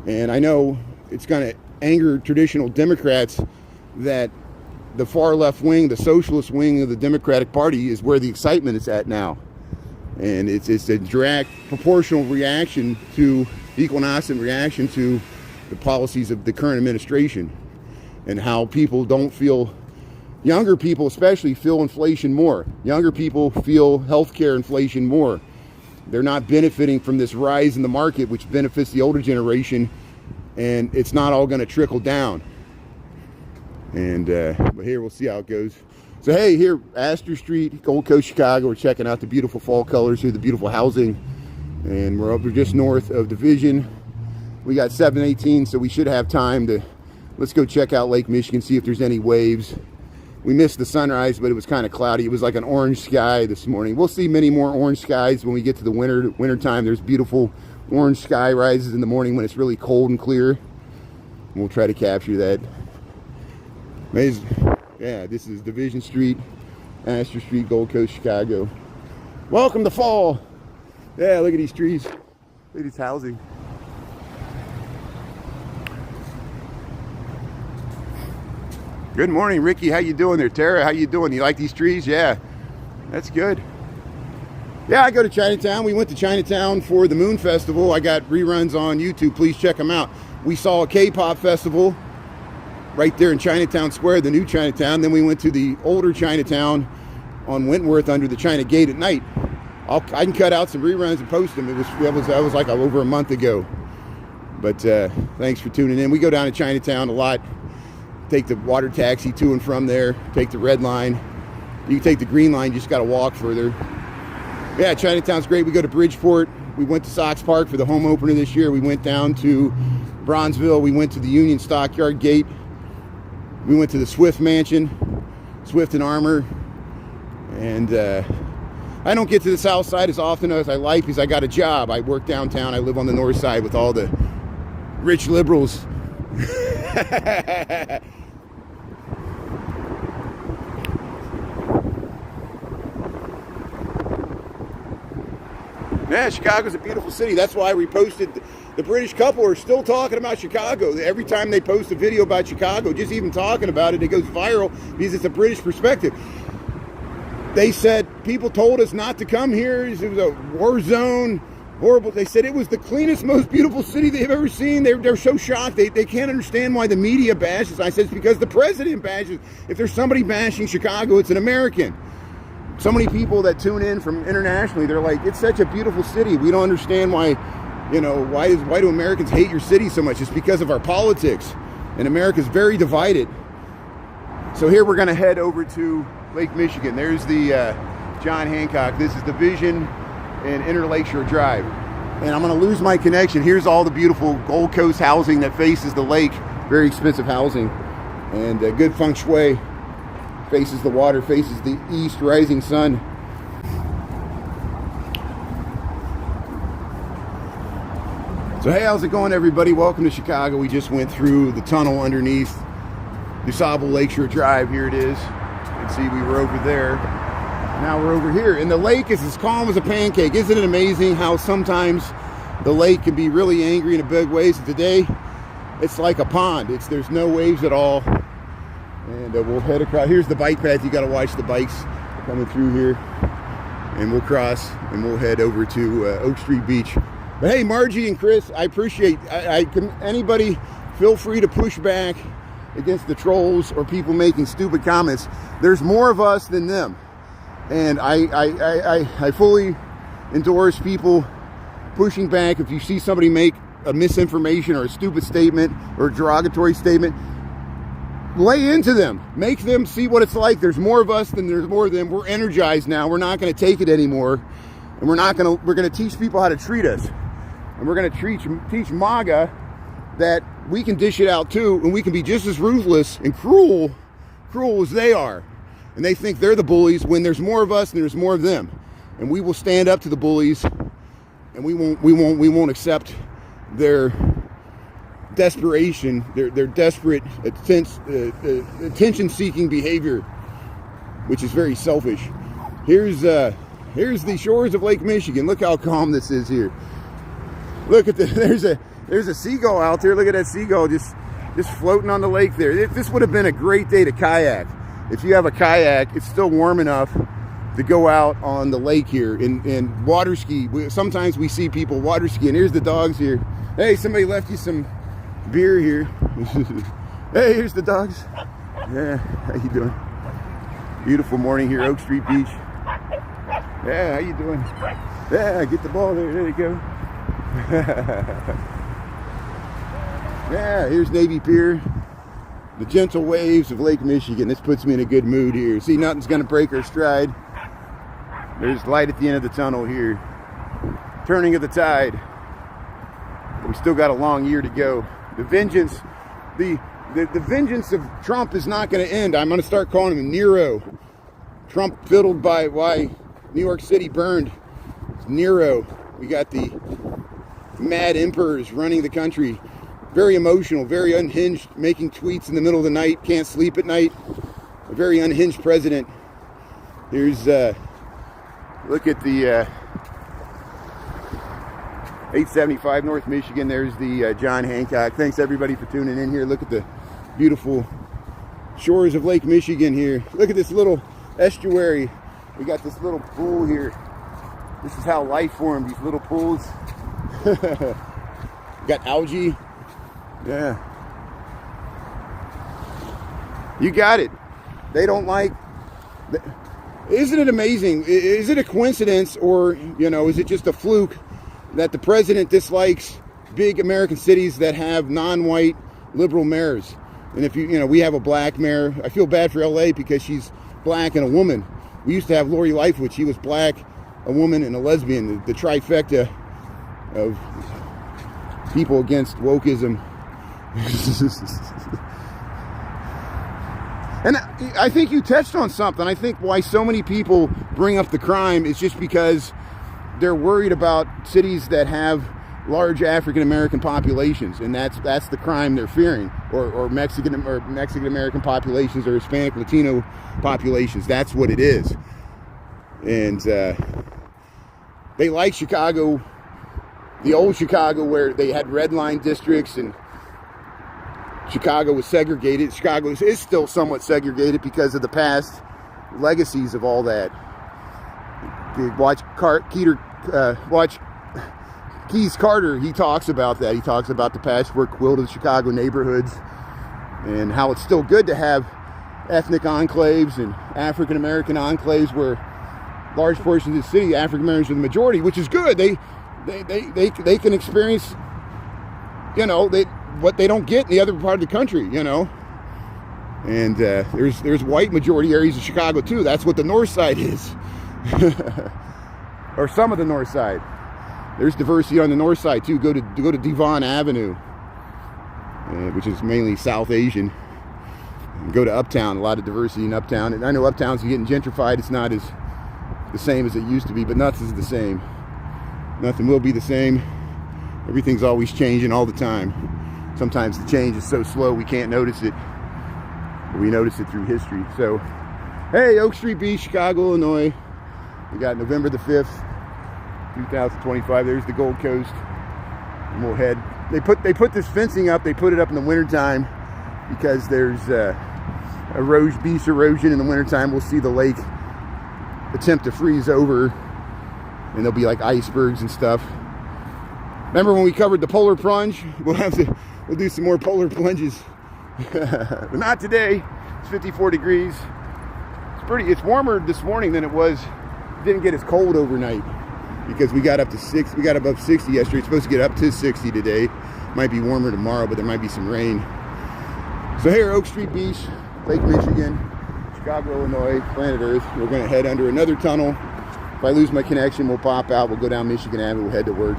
and I know it's going to anger traditional Democrats that the far left wing, the socialist wing of the Democratic Party, is where the excitement is at now, and it's a direct proportional reaction to equal and opposite reaction to the policies of the current administration, and how people don't feel. Younger people especially feel inflation more. Younger people feel healthcare inflation more. They're not benefiting from this rise in the market, which benefits the older generation, and it's not all going to trickle down. And but here we'll see how it goes. So hey, here Astor Street, Gold Coast, Chicago. We're checking out the beautiful fall colors here, the beautiful housing, and we're just north of Division. We got 718, so we should have time to. Let's go check out Lake Michigan, see if there's any waves. We missed the sunrise, but it was kind of cloudy. It was like an orange sky this morning. We'll see many more orange skies when we get to the winter time. There's beautiful orange sky rises in the morning when it's really cold and clear. And we'll try to capture that. Yeah, this is Division Street, Astor Street, Gold Coast, Chicago. Welcome to fall. Yeah, look at these trees. Look at this housing. Good morning, Ricky. How you doing there? Tara, how you doing? You like these trees? Yeah, that's good. Yeah, I go to Chinatown. We went to Chinatown for the Moon Festival. I got reruns on YouTube. Please check them out. We saw a K-pop festival right there in Chinatown Square, the new Chinatown. Then we went to the older Chinatown on Wentworth under the China Gate at night. I can cut out some reruns and post them. That was like over a month ago. But thanks for tuning in. We go down to Chinatown a lot. Take the water taxi to and from there. Take the red line. You can take the green line. You just got to walk further. Yeah, Chinatown's great. We go to Bridgeport. We went to Sox Park for the home opener this year. We went down to Bronzeville. We went to the Union Stockyard Gate. We went to the Swift Mansion, Swift and Armor. And I don't get to the south side as often as I like because I got a job. I work downtown. I live on the north side with all the rich liberals. Yeah, Chicago's a beautiful city. That's why I reposted. The British couple are still talking about Chicago. Every time they post a video about Chicago, just even talking about it, it goes viral because it's a British perspective. They said people told us not to come here. It was a war zone. Horrible. They said it was the cleanest, most beautiful city they've ever seen. They're so shocked. They can't understand why the media bashes. I said it's because the president bashes. If there's somebody bashing Chicago, it's an American. so many people that tune in from internationally, they're like, it's such a beautiful city. We don't understand why, you know, why do Americans hate your city so much? It's because of our politics. And America's very divided. So here we're going to head over to Lake Michigan. There's the John Hancock. This is Division and Inner Lakeshore Drive. And I'm going to lose my connection. Here's all the beautiful Gold Coast housing that faces the lake. Very expensive housing. And good feng shui. Faces the water, faces the east, rising sun. So hey, how's it going, everybody? Welcome to Chicago. We just went through the tunnel underneath DuSable Lakeshore Drive. Here it is. You can see we were over there. Now we're over here. And the lake is as calm as a pancake. Isn't it amazing how sometimes the lake can be really angry in a big ways? And today, it's like a pond. There's no waves at all. And we'll head across. Here's the bike path. You got to watch the bikes coming through here. And we'll cross and we'll head over to Oak Street Beach. But hey, Margie and Chris, I appreciate. Anybody, feel free to push back against the trolls or people making stupid comments. There's more of us than them, and I fully endorse people pushing back. If you see somebody make a misinformation or a stupid statement or a derogatory statement, lay into them, make them see what it's like. There's more of us than there's more of them. We're energized now. We're not going to take it anymore, and we're going to teach people how to treat us, and we're going to teach MAGA that we can dish it out too, and we can be just as ruthless and cruel as they are. And they think they're the bullies when there's more of us and there's more of them, and we will stand up to the bullies, and we won't accept their desperation, their desperate attention-seeking behavior, which is very selfish. Here's the shores of Lake Michigan. Look how calm this is here. Look at there's a seagull out there. Look at that seagull just floating on the lake there. This would have been a great day to kayak. If you have a kayak, it's still warm enough to go out on the lake here and water ski. Sometimes we see people water skiing. Here's the dogs here. Hey, somebody left you some beer here. Hey, here's the dogs. Yeah, how you doing? Beautiful morning here, Oak Street Beach. Yeah, how you doing? Yeah, get the ball there. There you go. Yeah, here's Navy Pier. The gentle waves of Lake Michigan. This puts me in a good mood here. See, nothing's going to break our stride. There's light at the end of the tunnel here. Turning of the tide. We still got a long year to go. The vengeance of Trump is not going to end. I'm going to start calling him Nero. Trump fiddled by why New York City burned. It's Nero. We got the mad emperors running the country. Very emotional, very unhinged, making tweets in the middle of the night, can't sleep at night. A very unhinged president. Here's, look at the 875 North Michigan. There's the John Hancock. Thanks everybody for tuning in here. Look at the beautiful shores of Lake Michigan here. Look at this little estuary. We got this little pool here. This is how life formed, these little pools. Got algae. Yeah. You got it. They don't like... Isn't it amazing? Is it a coincidence, or, you know, is it just a fluke that the president dislikes big American cities that have non-white liberal mayors? And if you know, we have a black mayor. I feel bad for LA because she's black and a woman. We used to have Lori Lightfoot. She was black, a woman, and a lesbian. The trifecta of people against wokeism. And I think you touched on something. I think why so many people bring up the crime is just because they're worried about cities that have large African American populations, and that's the crime they're fearing, or Mexican American populations, or Hispanic Latino populations. That's what it is. And they like Chicago, the old Chicago, where they had red line districts and Chicago was segregated. Chicago is still somewhat segregated because of the past legacies of all that. Watch Keith Carter. He talks about that. He talks about the patchwork quilt of the Chicago neighborhoods and how it's still good to have ethnic enclaves and African American enclaves where large portions of the city, African Americans are the majority, which is good. They can experience, you know, what they don't get in the other part of the country, you know. And there's white majority areas of Chicago too. That's what the north side is. Or some of the north side. There's diversity on the north side too. Go to Devon Avenue, which is mainly South Asian. And go to Uptown. A lot of diversity in Uptown. And I know Uptown's getting gentrified. It's not as the same as it used to be, but nothing's the same. Nothing will be the same. Everything's always changing all the time. Sometimes the change is so slow we can't notice it. But we notice it through history. So, hey, Oak Street Beach, Chicago, Illinois. We got November the 5th, 2025. There's the Gold Coast. And we'll head. They put this fencing up. They put it up in the wintertime because there's beach erosion in the wintertime. We'll see the lake attempt to freeze over, and there'll be like icebergs and stuff. Remember when we covered the polar plunge? We'll do some more polar plunges. But not today. It's 54 degrees. It's warmer this morning than it was. It didn't get as cold overnight because we got above 60 yesterday. It's supposed to get up to 60 today. Might be warmer tomorrow, but there might be some rain. So here, Oak Street Beach, Lake Michigan, Chicago, Illinois, planet Earth. We're going to head under another tunnel. If I lose my connection, we'll pop out. We'll go down Michigan Avenue. We'll head to work.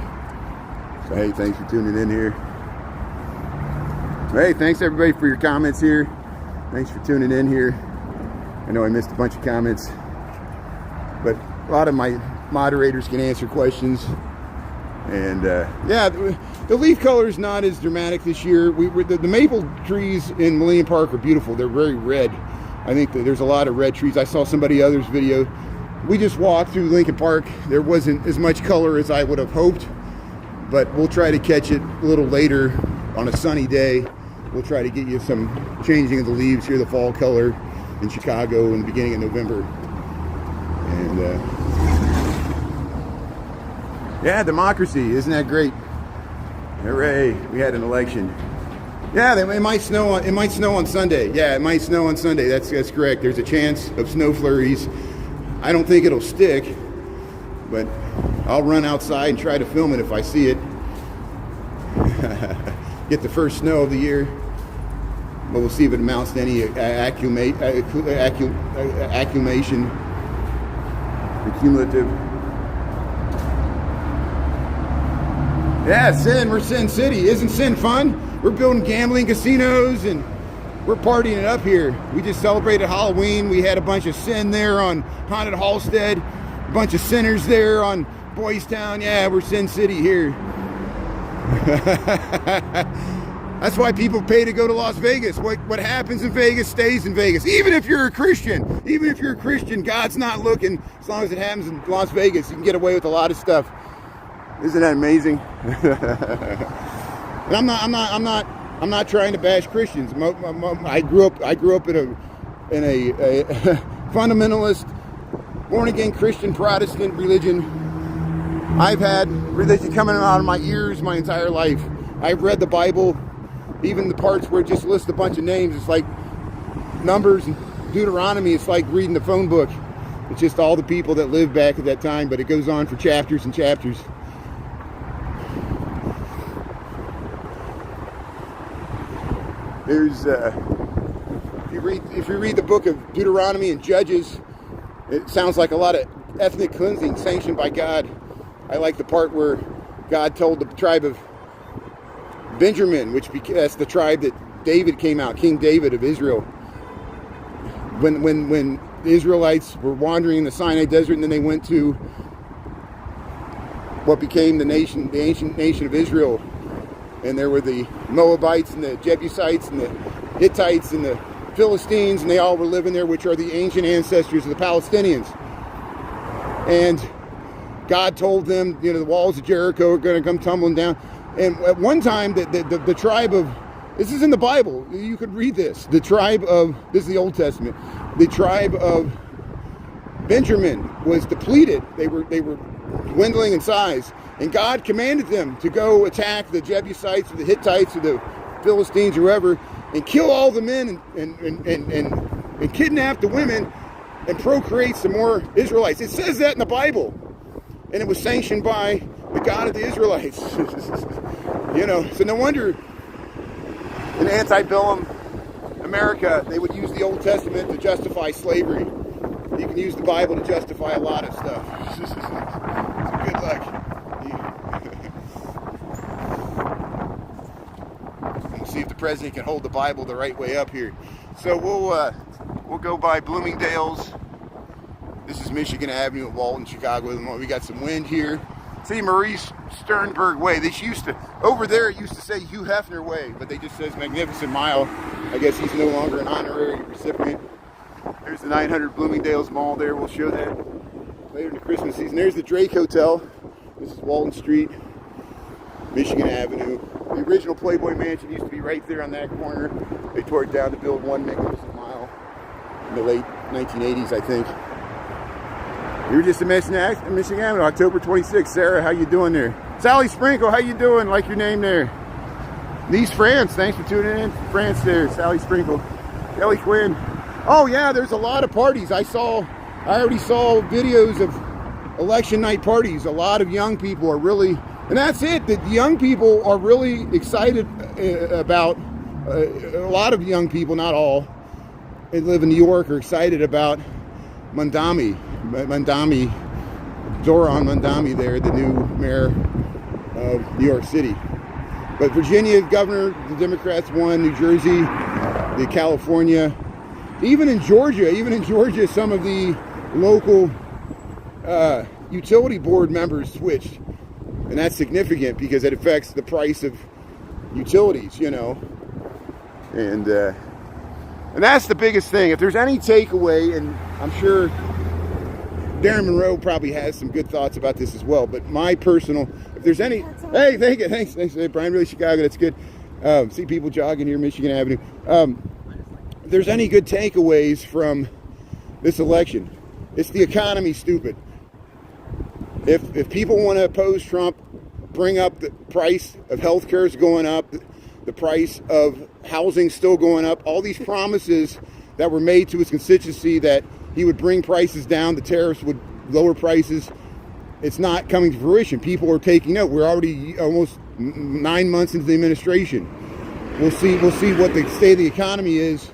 So hey, thanks for tuning in here. Hey, thanks everybody for your comments here. Thanks for tuning in here. I know I missed a bunch of comments, but a lot of my moderators can answer questions. And yeah, the leaf color is not as dramatic this year. The maple trees in Millennium Park are beautiful. They're very red. I think that there's a lot of red trees. I saw somebody else's video. We just walked through Lincoln Park. There wasn't as much color as I would have hoped, but we'll try to catch it a little later on a sunny day. We'll try to get you some changing of the leaves here, the fall color in Chicago in the beginning of November. And yeah, democracy, isn't that great? Hooray, we had an election. Yeah, it might snow on Sunday. Yeah, it might snow on Sunday. That's correct. There's a chance of snow flurries. I don't think it'll stick, but I'll run outside and try to film it if I see it. Get the first snow of the year, but we'll see if it amounts to any accumulation, cumulative. Yeah, Sin, we're Sin City. Isn't Sin fun? We're building gambling casinos and we're partying it up here. We just celebrated Halloween. We had a bunch of Sin there on Haunted Halstead, a bunch of sinners there on Boys Town. Yeah, we're Sin City here. That's why people pay to go to Las Vegas. What happens in Vegas stays in Vegas. Even if you're a Christian, God's not looking. As long as it happens in Las Vegas, you can get away with a lot of stuff. Isn't that amazing? And I'm not trying to bash Christians. I grew up in a fundamentalist, born again Christian Protestant religion. I've had religion coming out of my ears my entire life. I've read the Bible, even the parts where it just lists a bunch of names. It's like Numbers and Deuteronomy. It's like reading the phone book. It's just all the people that lived back at that time, but it goes on for chapters and chapters. There's if you read the book of Deuteronomy and Judges, it sounds like a lot of ethnic cleansing sanctioned by God. I like the part where God told the tribe of Benjamin, that's the tribe that David came out, King David of Israel. When the Israelites were wandering in the Sinai Desert, and then they went to what became the ancient nation of Israel. And there were the Moabites and the Jebusites and the Hittites and the Philistines, and they all were living there, which are the ancient ancestors of the Palestinians. And God told them, the walls of Jericho are going to come tumbling down. And at one time, the tribe of, this is in the Bible, you could read this, this is the Old Testament, the tribe of Benjamin was depleted. They were dwindling in size. And God commanded them to go attack the Jebusites or the Hittites or the Philistines or whoever, and kill all the men and kidnap the women and procreate some more Israelites. It says that in the Bible. And it was sanctioned by the God of the Israelites. You know, so no wonder in antebellum America, they would use the Old Testament to justify slavery. You can use the Bible to justify a lot of stuff. So good luck. We'll see if the president can hold the Bible the right way up here. So we'll go by Bloomingdale's. This is Michigan Avenue at Walton, Chicago, Illinois. We got some wind here. See Maurice Sternberg Way. This used to, over there it used to say Hugh Hefner Way, but they just says Magnificent Mile. I guess he's no longer an honorary recipient. There's the 900 Bloomingdale's Mall there. We'll show that later in the Christmas season. There's the Drake Hotel. This is Walton Street, Michigan Avenue. The original Playboy Mansion used to be right there on that corner. They tore it down to build one Magnificent Mile in the late 1980s, I think. We were just in Michigan Avenue, October 26th. Sarah, how you doing there? Sally Sprinkle, how you doing? Like your name there. Nice France, thanks for tuning in. France there, Sally Sprinkle. Kelly Quinn. Oh yeah, there's a lot of parties. I already saw videos of election night parties. A lot of young people are really, and that's it. The young people are really excited about, a lot of young people, not all, that live in New York are excited about Zoran Mandami there, the new mayor of New York City. But Virginia governor, the Democrats won. New Jersey, the California, even in Georgia, some of the local utility board members switched, and that's significant because it affects the price of utilities, you know, and that's the biggest thing. If there's any takeaway, and I'm sure Darren Monroe probably has some good thoughts about this as well, but my personal, if there's any, hey, thanks, hey, Brian, really Chicago, that's good. See people jogging here, Michigan Avenue. If there's any good takeaways from this election, it's the economy, stupid. If people want to oppose Trump, bring up the price of healthcare is going up, the price of housing still going up, all these promises that were made to his constituency that he would bring prices down, the tariffs would lower prices. It's not coming to fruition. People are taking note. We're already almost 9 months into the administration. We'll see what the state of the economy is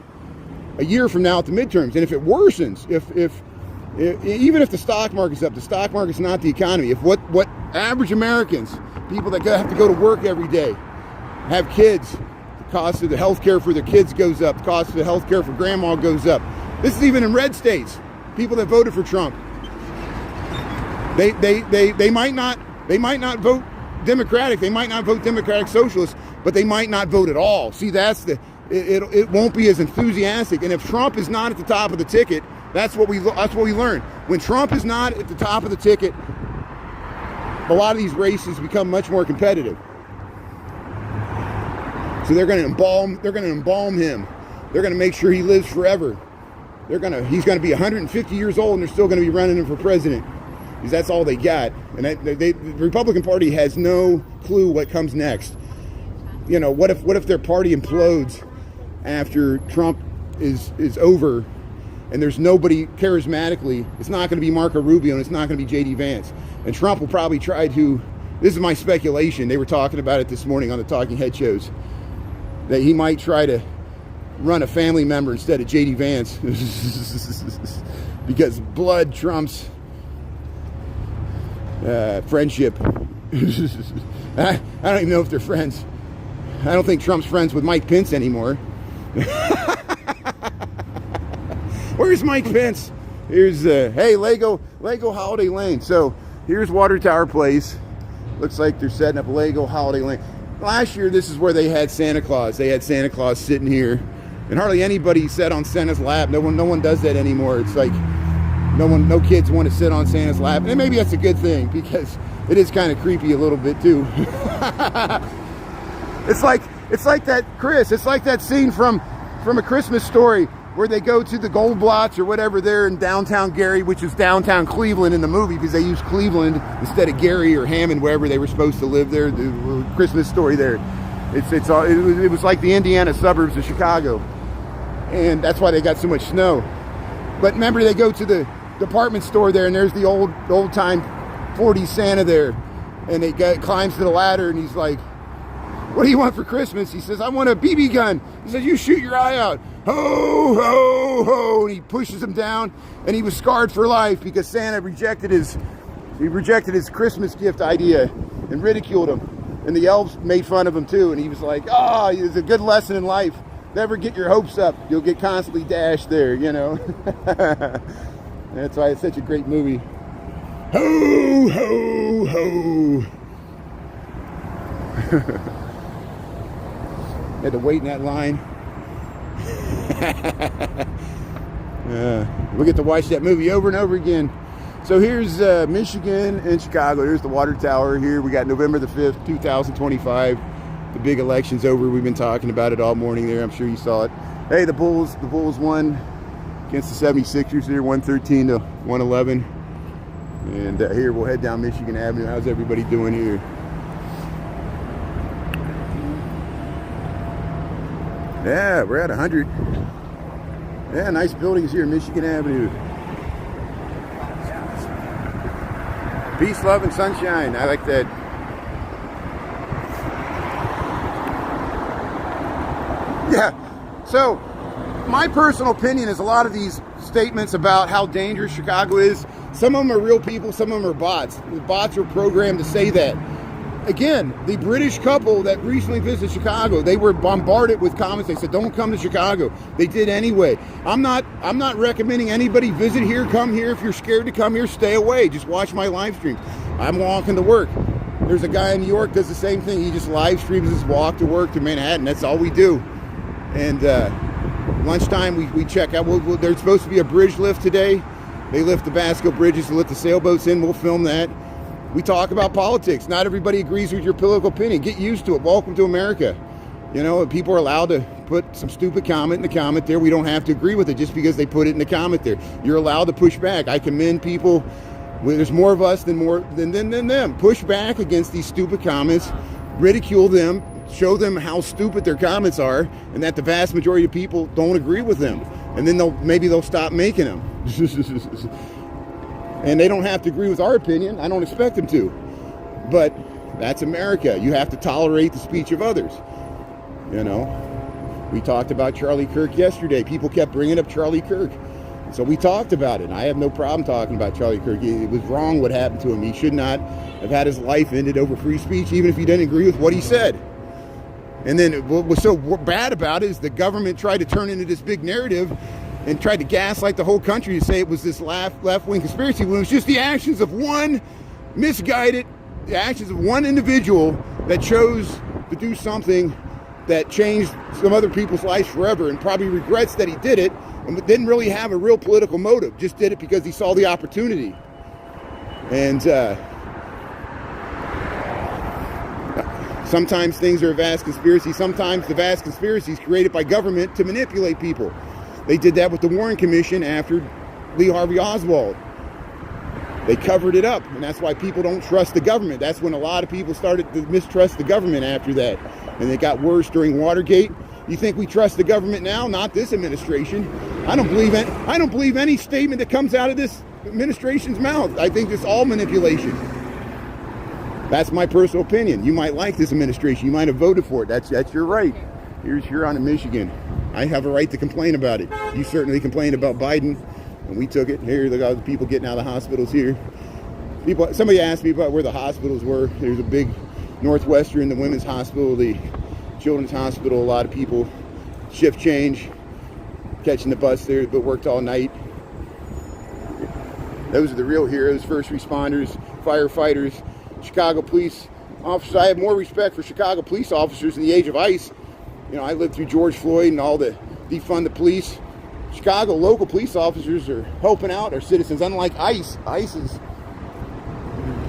a year from now at the midterms. And if it worsens, if even if the stock market's up, the stock market's not the economy. If what average Americans, people that have to go to work every day, have kids, the cost of the health care for their kids goes up, the cost of the health care for grandma goes up. This is even in red states. People that voted for Trump, they might not vote Democratic. They might not vote Democratic Socialist, but they might not vote at all. See, that's it won't be as enthusiastic. And if Trump is not at the top of the ticket, that's what we learn. When Trump is not at the top of the ticket, a lot of these races become much more competitive. So they're going to embalm him. They're going to make sure he lives forever. He's going to be 150 years old, and they're still going to be running him for president, because that's all they got. And the Republican Party has no clue what comes next. You know, what if their party implodes after Trump is over, and there's nobody charismatically? It's not going to be Marco Rubio, and it's not going to be J.D. Vance. And Trump will probably try to. This is my speculation. They were talking about it this morning on the Talking Head shows, that he might try to run a family member instead of J.D. Vance because blood trumps friendship. I don't even know if they're friends. I don't think Trump's friends with Mike Pence anymore. Where's Mike Pence? Here's hey, Lego Holiday Lane. So here's Water Tower Place. Looks like they're setting up Lego Holiday Lane. Last year, this is where they had Santa Claus. They had Santa Claus sitting here, and hardly anybody sat on Santa's lap. No one does that anymore. It's like no kids want to sit on Santa's lap, and maybe that's a good thing because it is kind of creepy a little bit too. It's like that, Chris. It's like that scene from A Christmas Story where they go to the Gold Blotz or whatever there in downtown Gary, which is downtown Cleveland in the movie because they used Cleveland instead of Gary or Hammond, wherever they were supposed to live there. The Christmas Story there. It was like the Indiana suburbs of Chicago, and that's why they got so much snow. But remember, they go to the department store there, and there's the old time 40s Santa there, and they climbs to the ladder, and he's like, "What do you want for Christmas?" He says, "I want a BB gun." He says, "You shoot your eye out." Ho, ho, ho. And he pushes him down, and he was scarred for life because Santa rejected his Christmas gift idea and ridiculed him. And the elves made fun of him too. And he was like, "Oh, it's a good lesson in life. Never get your hopes up. You'll get constantly dashed there, you know." That's why it's such a great movie. Ho, ho, ho. Had to wait in that line. We get to watch that movie over and over again. So here's Michigan and Chicago. Here's the water tower here. We got November the 5th, 2025. The big election's over. We've been talking about it all morning there. I'm sure you saw it. Hey, the Bulls won against the 76ers here, 113 to 111. And here we'll head down Michigan Avenue. How's everybody doing here? Yeah, we're at 100. Yeah, nice buildings here, Michigan Avenue. Peace, love, and sunshine. I like that. Yeah, so my personal opinion is a lot of these statements about how dangerous Chicago is, some of them are real people, some of them are bots. The bots are programmed to say that. Again, the British couple that recently visited Chicago, they were bombarded with comments. They said, "Don't come to Chicago." They did anyway. I'm not recommending anybody visit here, come here. If you're scared to come here, stay away. Just watch my live streams. I'm walking to work. There's a guy in New York does the same thing. He just live streams his walk to work to Manhattan. That's all we do. And lunchtime, we check out. There's supposed to be a bridge lift today. They lift the Basco bridges to let the sailboats in. We'll film that. We talk about politics. Not everybody agrees with your political opinion. Get used to it. Welcome to America. You know, people are allowed to put some stupid comment in the comment there. We don't have to agree with it just because they put it in the comment there. You're allowed to push back. I commend people. There's more of us than them. Push back against these stupid comments. Ridicule them. Show them how stupid their comments are and that the vast majority of people don't agree with them. And then maybe they'll stop making them. And they don't have to agree with our opinion. I don't expect them to. But that's America. You have to tolerate the speech of others. You know, we talked about Charlie Kirk yesterday. People kept bringing up Charlie Kirk. So we talked about it. I have no problem talking about Charlie Kirk. It was wrong what happened to him. He should not have had his life ended over free speech, even if he didn't agree with what he said. And then what was so bad about it is the government tried to turn into this big narrative and tried to gaslight the whole country to say it was this left-wing conspiracy when it was just the actions of one individual that chose to do something that changed some other people's lives forever and probably regrets that he did it and didn't really have a real political motive, just did it because he saw the opportunity. And sometimes things are a vast conspiracy. Sometimes the vast conspiracy is created by government to manipulate people. They did that with the Warren Commission after Lee Harvey Oswald. They covered it up, and that's why people don't trust the government. That's when a lot of people started to mistrust the government after that. And it got worse during Watergate. You think we trust the government now? Not this administration. I don't believe any statement that comes out of this administration's mouth. I think it's all manipulation. That's my personal opinion. You might like this administration. You might have voted for it. That's your right. Here's Huron in Michigan. I have a right to complain about it. You certainly complained about Biden, and we took it. Here are the people getting out of the hospitals here. Somebody asked me about where the hospitals were. There's a big Northwestern, the women's hospital, the children's hospital. A lot of people shift change, catching the bus there, but worked all night. Those are the real heroes, first responders, firefighters, Chicago police officers. I have more respect for Chicago police officers in the age of ICE. You know, I lived through George Floyd and all the defund the police. Chicago local police officers are helping out our citizens, unlike ICE. ICE is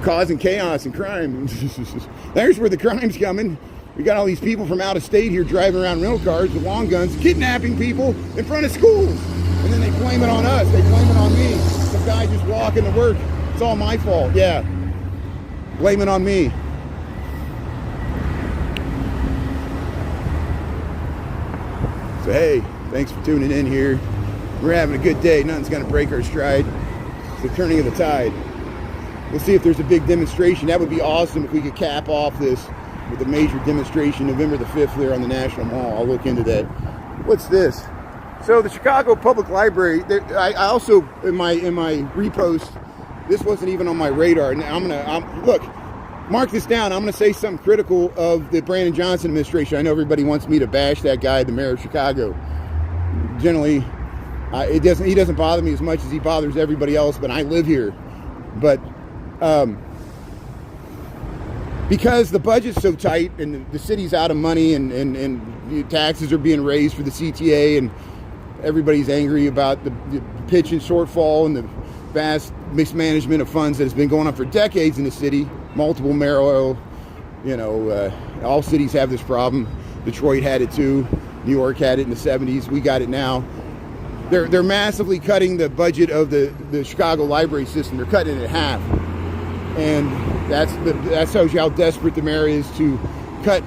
causing chaos and crime. There's where the crime's coming. We got all these people from out of state here driving around rental cars with long guns, kidnapping people in front of schools. And then they blame it on us. They blame it on me. Some guy just walking to work. It's all my fault. Yeah. Blame it on me. So hey, thanks for tuning in here. We're having a good day. Nothing's going to break our stride. It's the turning of the tide. We'll see if there's a big demonstration. That would be awesome if we could cap off this with a major demonstration November the 5th there on the National Mall. I'll look into that. What's this? So the Chicago Public Library, I also, in my repost, this wasn't even on my radar. Now look, mark this down. I'm going to say something critical of the Brandon Johnson administration. I know everybody wants me to bash that guy, the mayor of Chicago. Generally, he doesn't bother me as much as he bothers everybody else, but I live here. But because the budget's so tight and the city's out of money and taxes are being raised for the CTA and everybody's angry about the pension shortfall and the vast mismanagement of funds that has been going on for decades in the city. Multiple mayoral, all cities have this problem. Detroit had it too. New York had it in the 70s. We got it now. They're massively cutting the budget of the Chicago library system. They're cutting it in half. And that shows you how desperate the mayor is to cut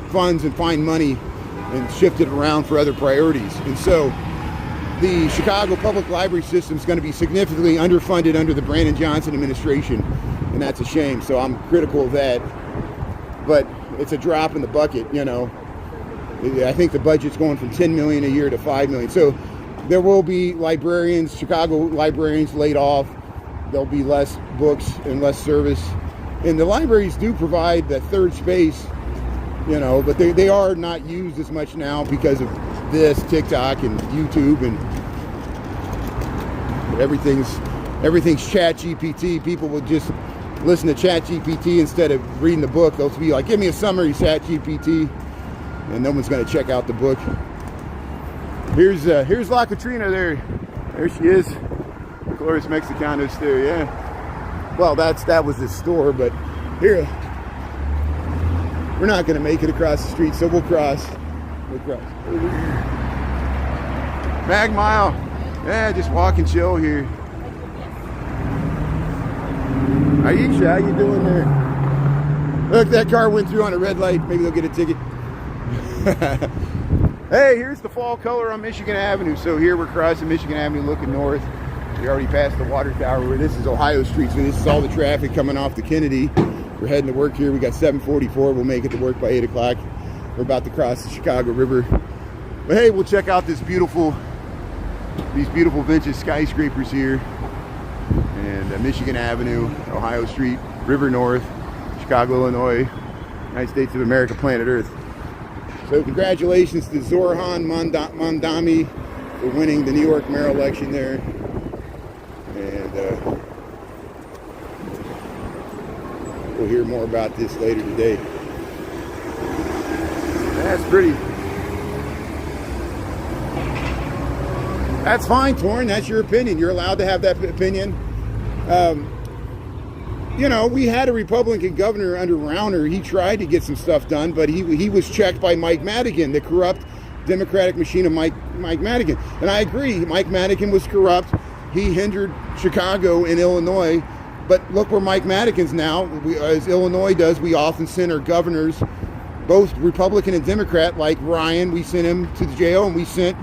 funds and find money and shift it around for other priorities. And so the Chicago Public Library system is going to be significantly underfunded under the Brandon Johnson administration, and that's a shame. So I'm critical of that. But it's a drop in the bucket, I think the budget's going from $10 million a year to $5 million. So there will be Chicago librarians laid off. There'll be less books and less service. And the libraries do provide that third space, but they are not used as much now because of this, TikTok and YouTube, and everything's Chat GPT. People will just listen to Chat GPT instead of reading the book. They'll be like, give me a summary, Chat GPT, and no one's going to check out the book. Here's La Katrina there. There she is. Glorious Mexicanos there, yeah. Well, that was his store, but here, we're not going to make it across the street, so we'll cross. Mag Mile. Yeah, just walk and chill here. Aisha, how you doing there? Look, that car went through on a red light. Maybe they'll get a ticket. Hey, here's the fall color on Michigan Avenue. So here we're crossing Michigan Avenue looking north. We already passed the water tower where this is Ohio Street. So this is all the traffic coming off the Kennedy. We're heading to work here. We got 7:44. We'll make it to work by 8 o'clock. We're about to cross the Chicago River. But hey, we'll check out these beautiful vintage skyscrapers here. And Michigan Avenue, Ohio Street, River North, Chicago, Illinois, United States of America, planet Earth. So congratulations to Zoran Mondami for winning the New York mayor election there. And we'll hear more about this later today. That's pretty. That's fine, Torrin. That's your opinion. You're allowed to have that opinion. We had a Republican governor under Rauner. He tried to get some stuff done, but he was checked by Mike Madigan, the corrupt Democratic machine of Mike Madigan. And I agree, Mike Madigan was corrupt. He hindered Chicago and Illinois. But look where Mike Madigan's now. As Illinois does, we often send our governors, both Republican and Democrat, like Ryan. We sent him to the jail, and we sent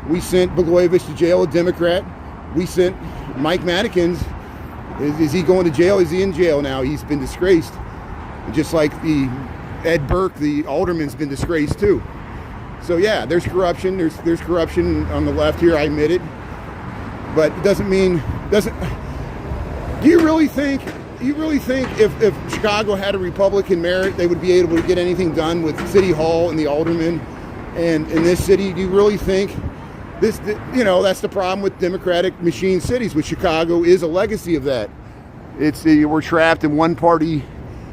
Blagojevich to jail, a Democrat. We sent Mike Madigan's. Is he going to jail? Is he in jail now? He's been disgraced. Just like Ed Burke, the alderman's been disgraced too. So yeah, there's corruption. There's corruption on the left here. I admit it. But it doesn't. Do you really think if Chicago had a Republican mayor, they would be able to get anything done with City Hall and the aldermen and in this city? Do you really think this, that's the problem with Democratic machine cities, which Chicago is a legacy of that. We're trapped in one party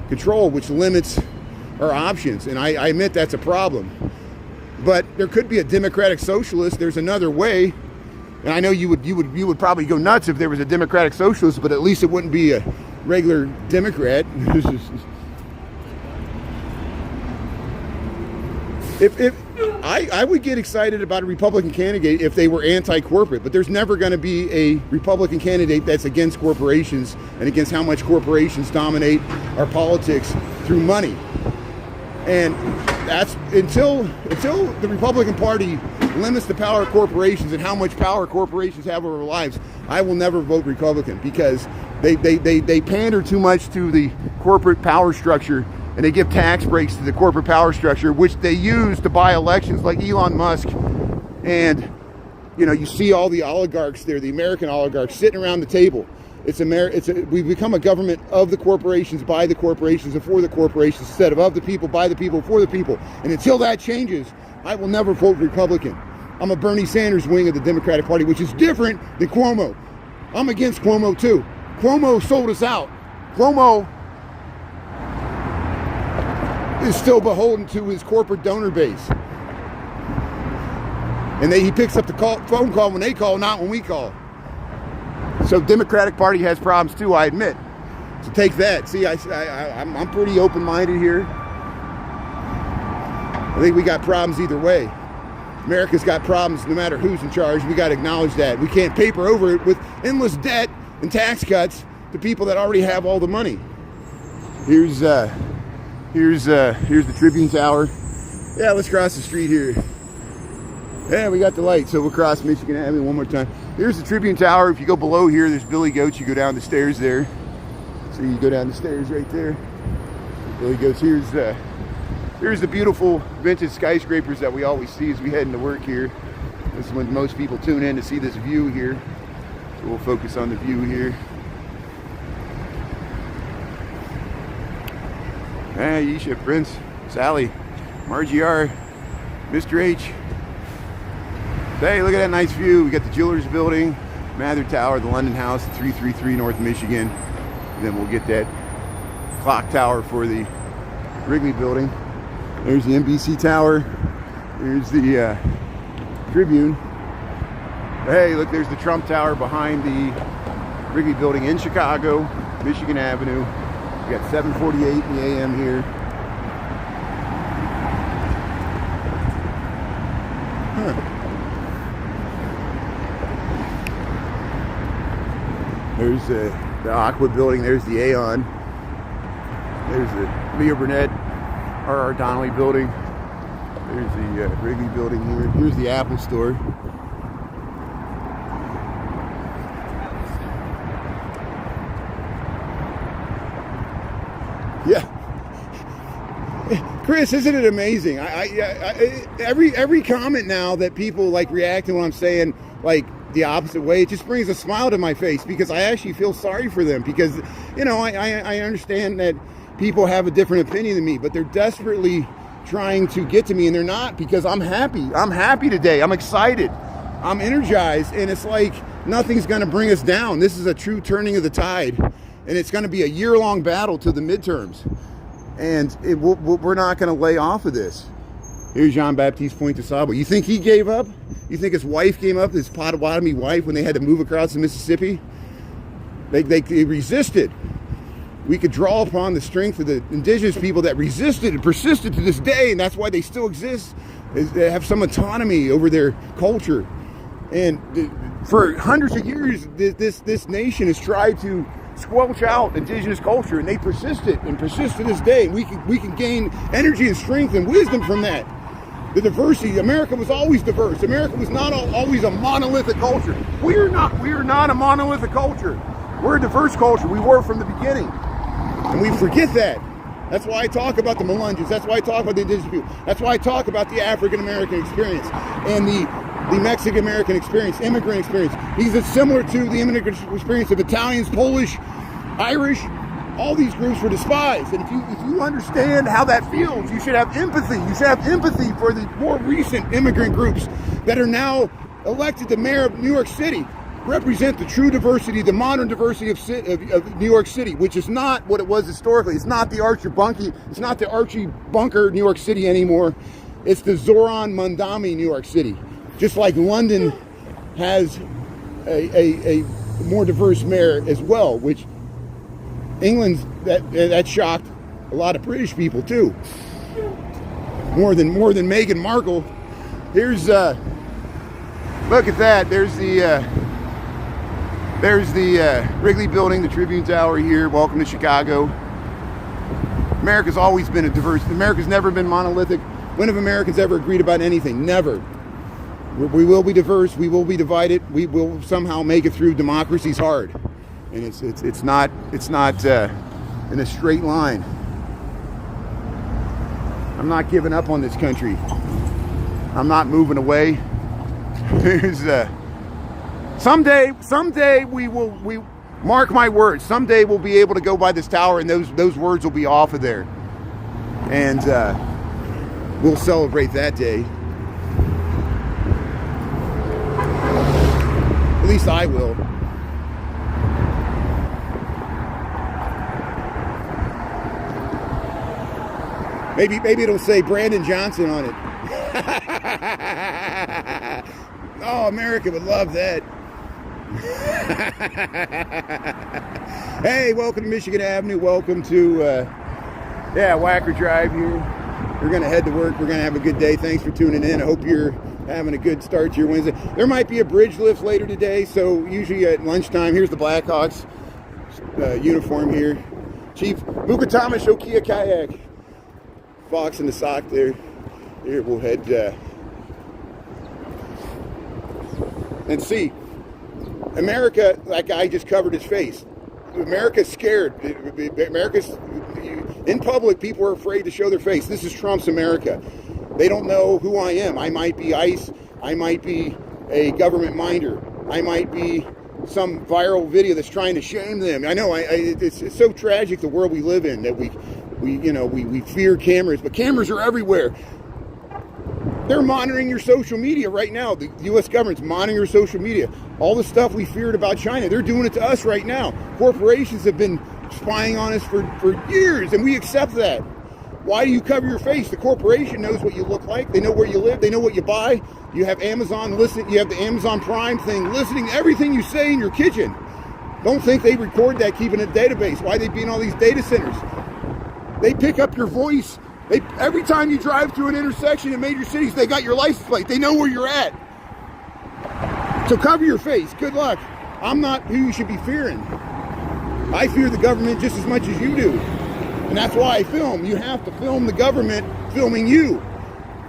control, which limits our options. And I admit that's a problem. But there could be a Democratic socialist. There's another way. And I know you would probably go nuts if there was a Democratic socialist, but at least it wouldn't be a regular Democrat. If I would get excited about a Republican candidate if they were anti-corporate, but there's never going to be a Republican candidate that's against corporations and against how much corporations dominate our politics through money. And that's until the Republican Party limits the power of corporations and how much power corporations have over our lives, I will never vote Republican, because they pander too much to the corporate power structure, and they give tax breaks to the corporate power structure, which they use to buy elections, like Elon Musk. And you know, you see all the oligarchs there, the American oligarchs, sitting around the table. We've become a government of the corporations, by the corporations, and for the corporations, instead of the people, by the people, for the people. And until that changes, I will never vote Republican. I'm a Bernie Sanders wing of the Democratic Party, which is different than Cuomo. I'm against Cuomo too. Cuomo sold us out. Cuomo is still beholden to his corporate donor base. And he picks up the phone call when they call, not when we call. So Democratic Party has problems too, I admit. So take that. See, I'm pretty open-minded here. I think we got problems either way. America's got problems no matter who's in charge. We got to acknowledge that. We can't paper over it with endless debt and tax cuts to people that already have all the money. Here's the Tribune Tower. Yeah, let's cross the street here. Yeah, we got the light, so we'll cross Michigan Avenue one more time. Here's the Tribune Tower. If you go below here, there's Billy Goats. You go down the stairs there. So you go down the stairs right there. Billy Goats. Here's the beautiful vintage skyscrapers that we always see as we head into work here. This is when most people tune in to see this view here. So we'll focus on the view here. Hey, Yesha, Prince, Sally, Margie R, Mr. H. Hey, look at that nice view. We got the Jewelers Building, Mather Tower, the London House, the 333 North Michigan. And then we'll get that clock tower for the Wrigley Building. There's the NBC Tower. There's the Tribune. Hey, look, there's the Trump Tower behind the Wrigley Building in Chicago, Michigan Avenue. We got 7:48 in the AM here. There's the Aqua Building. There's the Aon. There's the Leo Burnett, R.R. Donnelly Building. There's the Wrigley Building here. Here's the Apple Store. Yeah. Chris, isn't it amazing? Every comment now that people like react to what I'm saying, like the opposite way, it just brings a smile to my face, because I actually feel sorry for them, because, you know, I understand that people have a different opinion than me, but they're desperately trying to get to me, and they're not, because I'm happy. I'm happy today. I'm excited. I'm energized, and it's like nothing's going to bring us down. This is a true turning of the tide, and it's going to be a year-long battle to the midterms, and we're not going to lay off of this. Here's Jean-Baptiste Pointe de Sable. You think he gave up? You think his wife gave up, his Potawatomi wife, when they had to move across the Mississippi? They resisted. We could draw upon the strength of the indigenous people that resisted and persisted to this day, and that's why they still exist. They have some autonomy over their culture. And for hundreds of years, this nation has tried to squelch out indigenous culture, and they persisted and persist to this day. We can gain energy and strength and wisdom from that. The diversity. America was always diverse. America was not always a monolithic culture. We are not a monolithic culture. We're a diverse culture. We were from the beginning, and we forget that. That's why I talk about the Melungeons. That's why I talk about the indigenous people. That's why I talk about the African American experience and the Mexican American experience, immigrant experience. These are similar to the immigrant experience of Italians, Polish, Irish. All these groups were despised, and if you understand how that feels, you should have empathy. You should have empathy for the more recent immigrant groups that are now elected the mayor of New York City, represent the true diversity, the modern diversity of New York City, which is not what it was historically. It's not the Archie Bunker New York City anymore. It's the Zoran Mandami New York City. Just like London has a more diverse mayor as well, which England's that shocked a lot of British people too. More than Meghan Markle. Here's look at that. There's the Wrigley Building, the Tribune Tower here. Welcome to Chicago. America's always been America's never been monolithic. When have Americans ever agreed about anything? Never. We will be diverse. We will be divided. We will somehow make it through. Democracy's hard, and it's not in a straight line. I'm not giving up on this country. I'm not moving away. There's someday we mark my words. Someday we'll be able to go by this tower, and those words will be off of there, and we'll celebrate that day. At least I will. Maybe it'll say Brandon Johnson on it. Oh, America would love that. Hey, welcome to Michigan Avenue. Welcome to Wacker Drive here. We're going to head to work. We're going to have a good day. Thanks for tuning in. I hope you're having a good start to your Wednesday. There might be a bridge lift later today, so usually at lunchtime. Here's the Blackhawks uniform here. Chief Mukatama Shokia Kayak. Fox in the sock there. Here we'll head and see. America, that guy just covered his face. America's scared. America's in public. People are afraid to show their face. This is Trump's America. They don't know who I am. I might be ICE. I might be a government minder. I might be some viral video that's trying to shame them. I know. It's so tragic the world we live in that we fear cameras, but cameras are everywhere. They're monitoring your social media right now. The U.S. government's monitoring your social media. All the stuff we feared about China, they're doing it to us right now. Corporations have been spying on us for years, and we accept that. Why do you cover your face? The corporation knows what you look like. They know where you live. They know what you buy. You have Amazon listen. You have the Amazon Prime thing listening to everything you say in your kitchen. Don't think they record that, keeping a database. Why they be in all these data centers? They pick up your voice. Every time you drive through an intersection in major cities, they got your license plate. They know where you're at. So cover your face. Good luck. I'm not who you should be fearing. I fear the government just as much as you do. And that's why I film. You have to film the government filming you.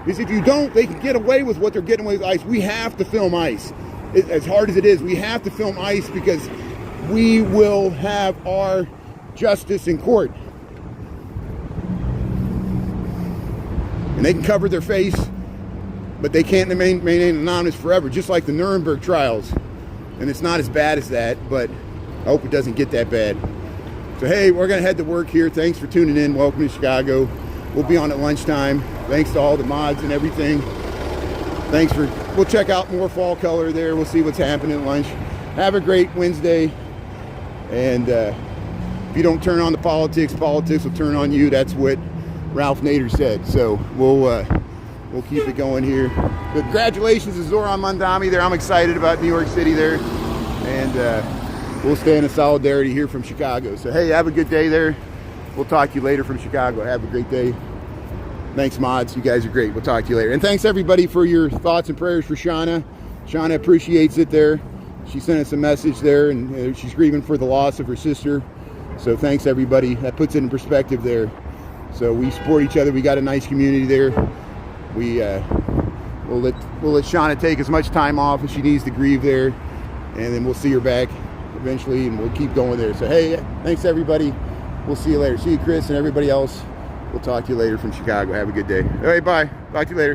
Because if you don't, they can get away with what they're getting away with ICE. We have to film ICE. As hard as it is, we have to film ICE because we will have our justice in court. And they can cover their face, but they can't remain anonymous forever, just like the Nuremberg trials. And it's not as bad as that, but I hope it doesn't get that bad. So hey, we're going to head to work here. Thanks for tuning in. Welcome to Chicago. We'll be on at lunchtime. Thanks to all the mods and everything. We'll check out more fall color there. We'll see what's happening at lunch. Have a great Wednesday. And if you don't turn on the politics will turn on you. That's what Ralph Nader said. So we'll keep it going here. Congratulations to Zoran Mandami there. I'm excited about New York City there. And we'll stay in a solidarity here from Chicago. So hey, have a good day there. We'll talk to you later from Chicago. Have a great day. Thanks, mods. You guys are great. We'll talk to you later. And thanks everybody for your thoughts and prayers for Shauna. Shauna appreciates it there. She sent us a message there, and she's grieving for the loss of her sister. So thanks everybody. That puts it in perspective there. So we support each other. We got a nice community there. We'll let Shauna take as much time off as she needs to grieve there, and then we'll see her back eventually, and we'll keep going there. So hey, thanks everybody. We'll see you later. See you, Chris, and everybody else. We'll talk to you later from Chicago. Have a good day. All right, bye. Talk to you later.